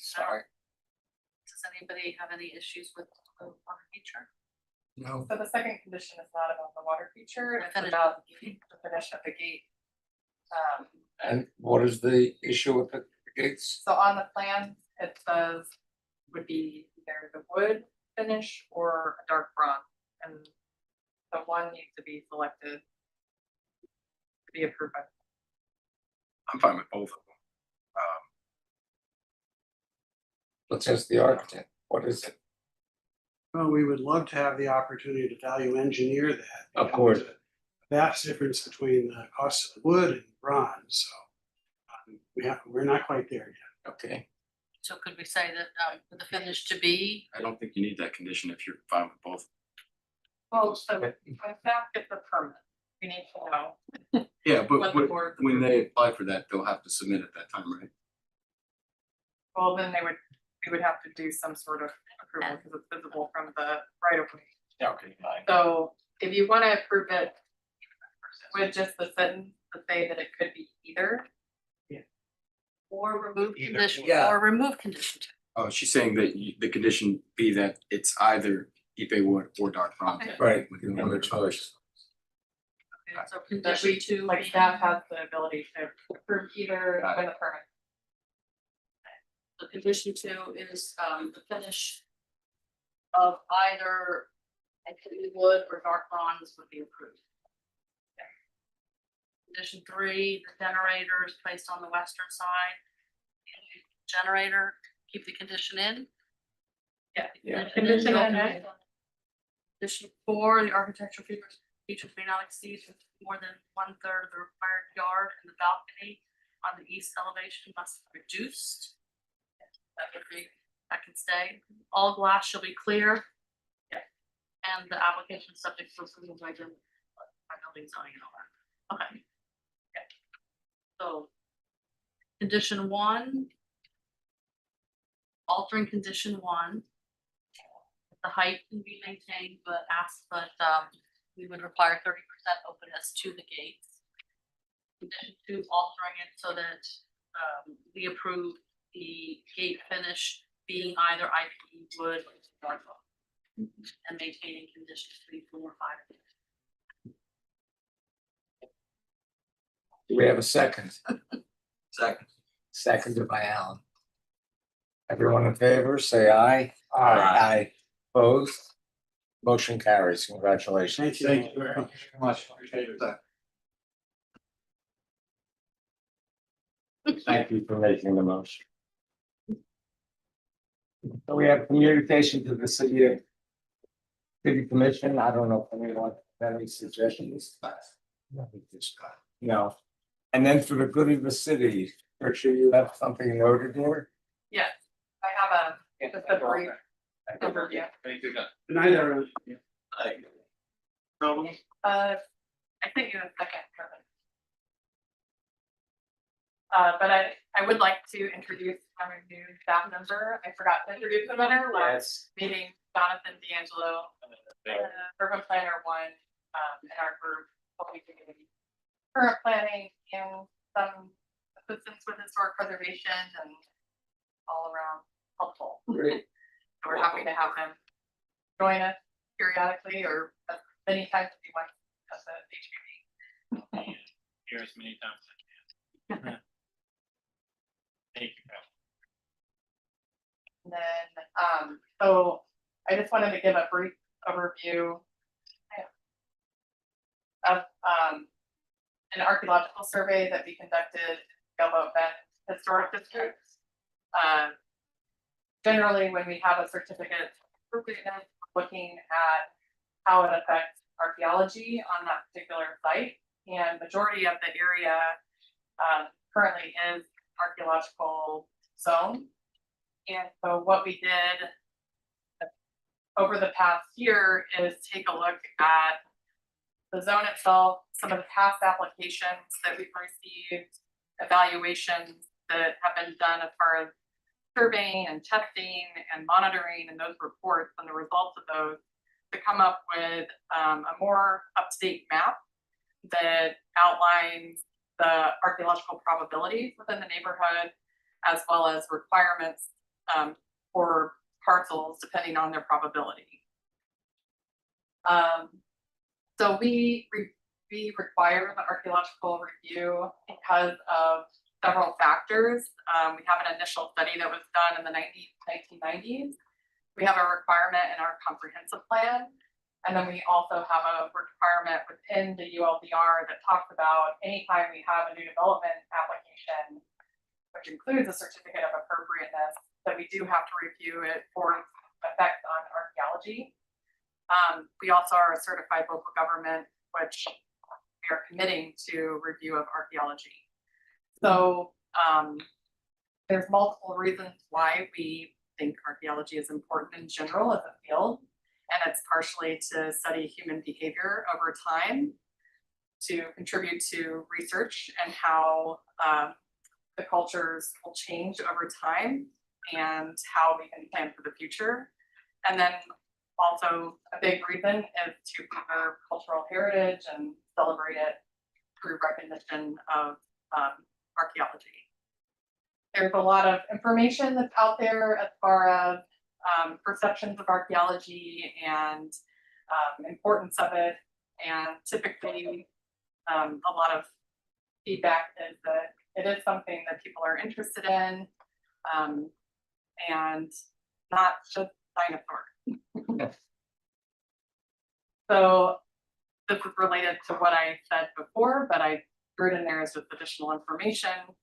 Sorry. Does anybody have any issues with the water feature? No. So the second condition is not about the water feature, it's Finish. about the finish of the gate. And what is the issue with the gates? So on the plan, it says would be either the wood finish or a dark bronze, and the one needs to be selected to be approved by. I'm fine with both of them. Let's ask the architect. What is it? Well, we would love to have the opportunity to value engineer that. Of course. There's a vast difference between the cost of wood and bronze, so we're not quite there yet. Okay. So could we say that for the finish to be, I don't think you need that condition if you're fine with both. Well, so when staff gets the permit, we need to know. Yeah, but What the board- when they apply for that, they'll have to submit at that time, right? Well, then we would have to do some sort of approval because it's visible from the right of way. Yeah, okay, fine. So if you wanna approve it with just the sentence to say that it could be either, Or remove Either- condition, yeah. or remove condition two. Oh, she's saying that the condition be that it's either Ipe wood or dark brown. Okay. Right. With no other choice. Okay, so that condition we, two. like being- staff has the ability to approve either Got it. with a permit. The condition two is the finish of either activity wood or dark bronze would be approved. Condition three, the generator is placed on the western side. Generator, keep the condition in. Yeah. Condition in. Condition four, the architectural features may not exceed more than 1/3 of the required yard, and the balcony on the east elevation must be reduced. That can stay. All glass shall be clear. And the application is subject to approval by building zoning and all that. Okay. So. Condition one. Altering condition one. The height can be maintained, but we would require 30% openness to the gates. Condition two, altering it so that we approve the gate finish being either IP wood or dark oak. And maintaining conditions 3, 4, 5. Do we have a second? Second. Seconded by Alan. Everyone in favor, say aye. Aye. Opposed? Motion carries. Congratulations. Thank you very Much, appreciate it. Thank you for making the motion. So we have communication to the city commission. I don't know if anyone has any suggestions. No. And then for the good of the city, make sure you have something noted here. Yes, I have just a brief overview. Good night, everyone. I think you have a second, Kevin. But I would like to introduce our new staff member. I forgot to introduce him at our last meeting, Jonathan D'Angelo, urban planner one, in our group, hoping to give current planning and some assistance with historic preservation and all around helpful. Great. So we're happy to have him join us periodically or as many times as he wants as a HPV. Here as many times as I can. Thank you. And then, so I just wanted to give a brief overview of an archaeological survey that we conducted in Gilboa Bend Historic District. Generally, when we have a certificate of appropriateness, looking at how it affects archaeology on that particular site, and majority of the area currently is archaeological zone. And so what we did over the past year is take a look at the zone itself, some of the past applications that we've received, evaluations that have been done as far as surveying and testing and monitoring and those reports and the results of those to come up with a more up-to-date map that outlines the archaeological probabilities within the neighborhood, as well as requirements for parcels depending on their probability. So we require the archaeological review because of several factors. We have an initial study that was done in the 1990s. We have a requirement in our comprehensive plan. And then we also have a requirement within the ULDR that talks about anytime we have a new development application, which includes a certificate of appropriateness, that we do have to review it for effect on archaeology. We also are a certified local government, which we are committing to review of archaeology. So there's multiple reasons why we think archaeology is important in general as a field, and it's partially to study human behavior over time. to contribute to research and how the cultures will change over time and how we can plan for the future. And then also a big reason is to preserve cultural heritage and celebrate it through recognition of archaeology. There's a lot of information that's out there as far as perceptions of archaeology and importance of it. And typically, a lot of feedback is that it is something that people are interested in, and not just dinosaurs. So this is related to what I said before, but I threw it in there as just additional information.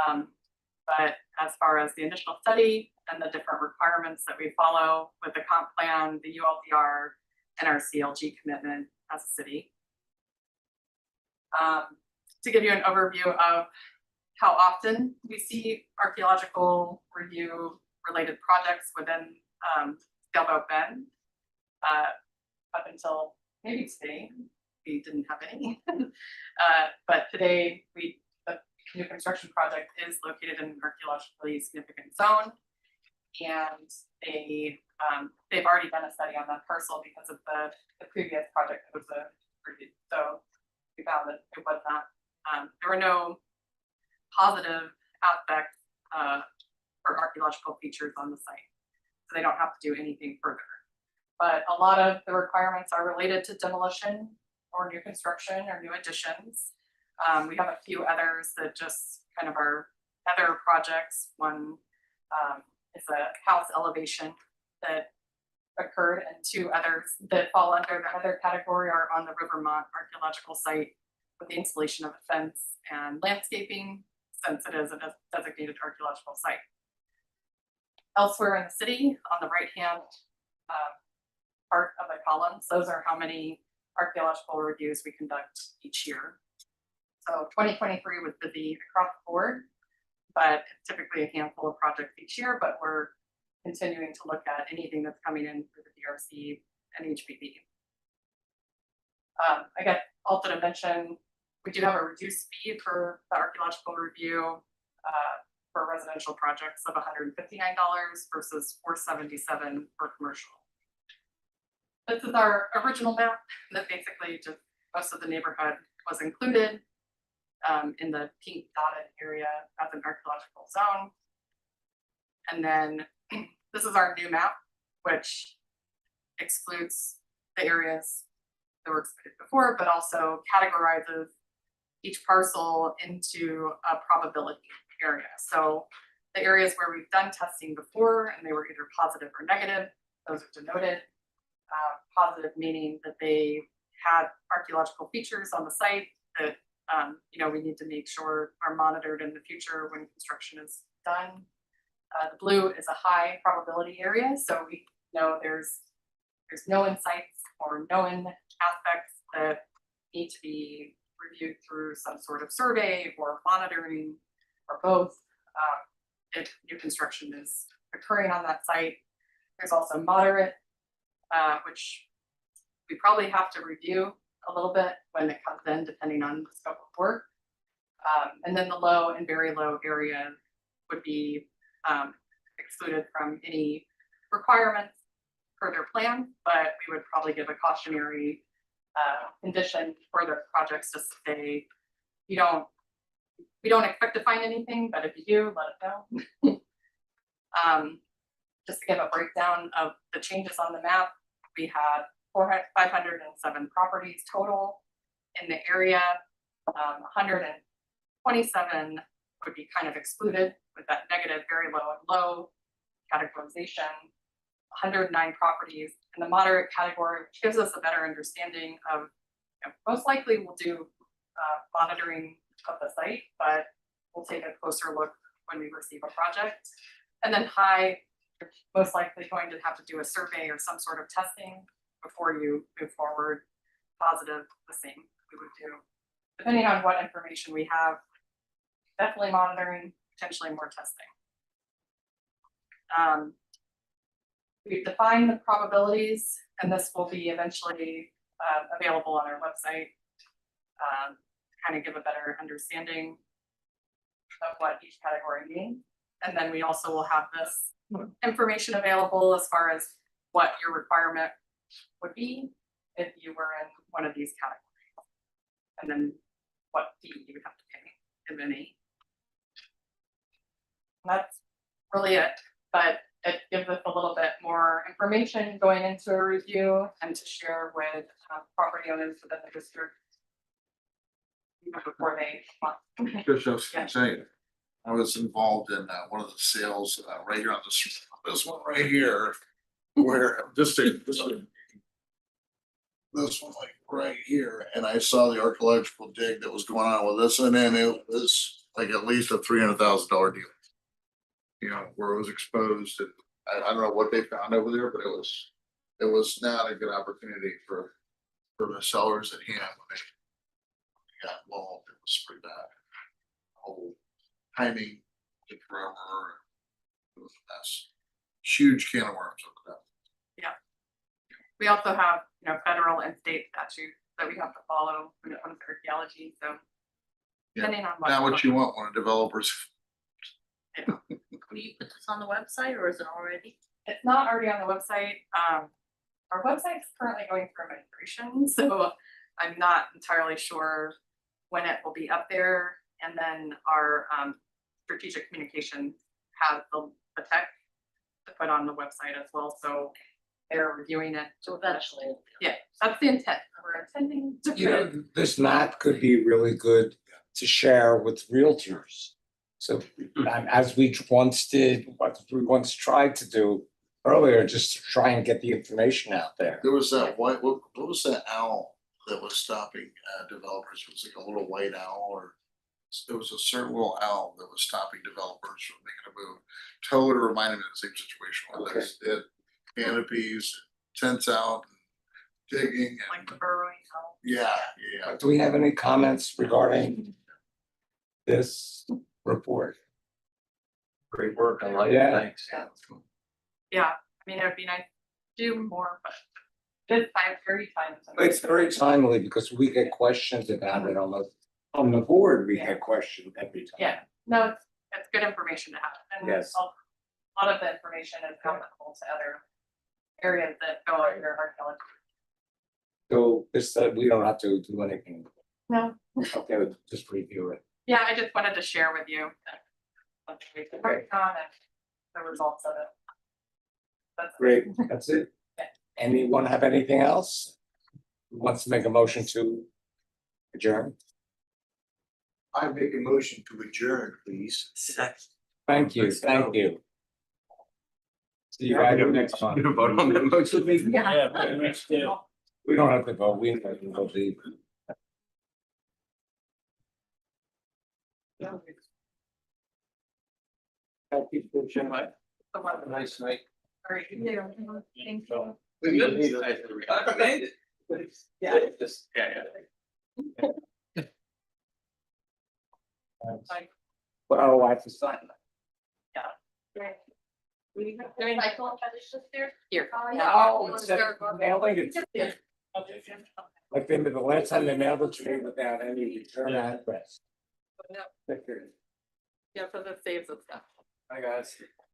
But as far as the initial study and the different requirements that we follow with the comp plan, the ULDR, and our CLG commitment as a city. To give you an overview of how often we see archaeological review related projects within Sailboat Bend. Up until maybe today, we didn't have any. But today, the new construction project is located in an archaeologically significant zone. And they've already done a study on that parcel because of the previous project that was reviewed. So we found that it was not, there were no positive aspects for archaeological features on the site. So they don't have to do anything further. But a lot of the requirements are related to demolition or new construction or new additions. We have a few others that just kind of are other projects. One is a house elevation that occurred, and two others that fall under the other category are on the Rivermont archaeological site with the installation of a fence and landscaping, since it is a designated archaeological site. Elsewhere in the city, on the right-hand part of the columns, those are how many archaeological reviews we conduct each year. So 2023 was busy across the board, but typically a handful of projects each year, but we're continuing to look at anything that's coming in through the DRC and HPV. I guess also to mention, we do have a reduced fee for the archaeological review for residential projects of $159 versus $477 for commercial. This is our original map that basically just most of the neighborhood was included in the pink dotted area as an archaeological zone. And then this is our new map, which excludes the areas that were excluded before, but also categorizes each parcel into a probability area. So the areas where we've done testing before and they were either positive or negative, those are denoted. Positive meaning that they had archaeological features on the site that we need to make sure are monitored in the future when construction is done. The blue is a high probability area, so we know there's known sites or known aspects that need to be reviewed through some sort of survey or monitoring or both if new construction is occurring on that site. There's also moderate, which we probably have to review a little bit when it comes in, depending on the scope of work. And then the low and very low area would be excluded from any requirements for their plan, but we would probably give a cautionary condition for their projects to say, we don't expect to find anything, but if you do, let us know. Just to give a breakdown of the changes on the map, we had 507 properties total in the area. 127 would be kind of excluded with that negative, very low and low categorization. 109 properties in the moderate category, which gives us a better understanding of, most likely we'll do monitoring of the site, but we'll take a closer look when we receive a project. And then high, you're most likely going to have to do a survey or some sort of testing before you move forward. Positive, the same we would do. Depending on what information we have, definitely monitoring, potentially more testing. We've defined the probabilities, and this will be eventually available on our website. kind of give a better understanding of what each category means. And then we also will have this information available as far as what your requirement would be if you were in one of these categories. And then what fee you would have to pay, if any. That's really it, but it gives us a little bit more information going into a review and to share with property owners within the district. Even before they. Just, I was gonna say, I was involved in one of the sales right here on this one right here, where this one like right here, and I saw the archaeological dig that was going on with this, and then it was like at least a $300,000 deal. You know, where it was exposed, and I don't know what they found over there, but it was not a good opportunity for the sellers at hand when they got involved. It was pretty bad. Whole timing took forever. It was a mess. Huge can of worms over that. We also have, federal and state statutes that we have to follow when it comes to archaeology, so. Yeah, Depending on what. Not what you want when a developer's. Will you put this on the website or is it already? It's not already on the website. Our website's currently going through migration, so I'm not entirely sure when it will be up there. And then our strategic communication has the tech to put on the website as well, so they're reviewing it. So eventually. Yeah, that's the intent. We're intending to. This map could be really good to share with realtors. So as we once did, what we once tried to do earlier, just to try and get the information out there. There was that white, what was that owl that was stopping developers? It was like a little white owl, or there was a certain little owl that was stopping developers from making a move. Totally reminded me of the same situation where there's dead canopies, tents out, digging and. Like the burrowing owl. Yeah. Do we have any comments regarding this report? Great work, I like it, Yeah. thanks. Yeah, I mean, it'd be nice to do more, but this time, very time. It's very timely because we get questions about it almost on the board. We get questions every time. Yeah, no, it's good information to have, and Yes. a lot of the information is applicable to other areas that go under archaeology. So this, we don't have to do anything. No, Okay, we'll just review it. yeah, I just wanted to share with you that something we can work on and the results of it. That's Great, that's it. Yeah. Anyone have anything else? Who wants to make a motion to adjourn? I make a motion to adjourn, please. Thank you, thank you. See you guys next month. You vote on that motion. Yeah. We don't have to vote, we have to vote. Thank you for your time. the one. Have a nice night. All right, you do. Thank you. Yeah. Just, yeah. Bye. Well, I have to sign that. Right. We have doing cycle and fetish this year? Here. Oh, instead of mailing it to me. Like they, the last time they mailed it to me without any return address. No, Picture. yeah, so this saves us stuff. Hi, guys.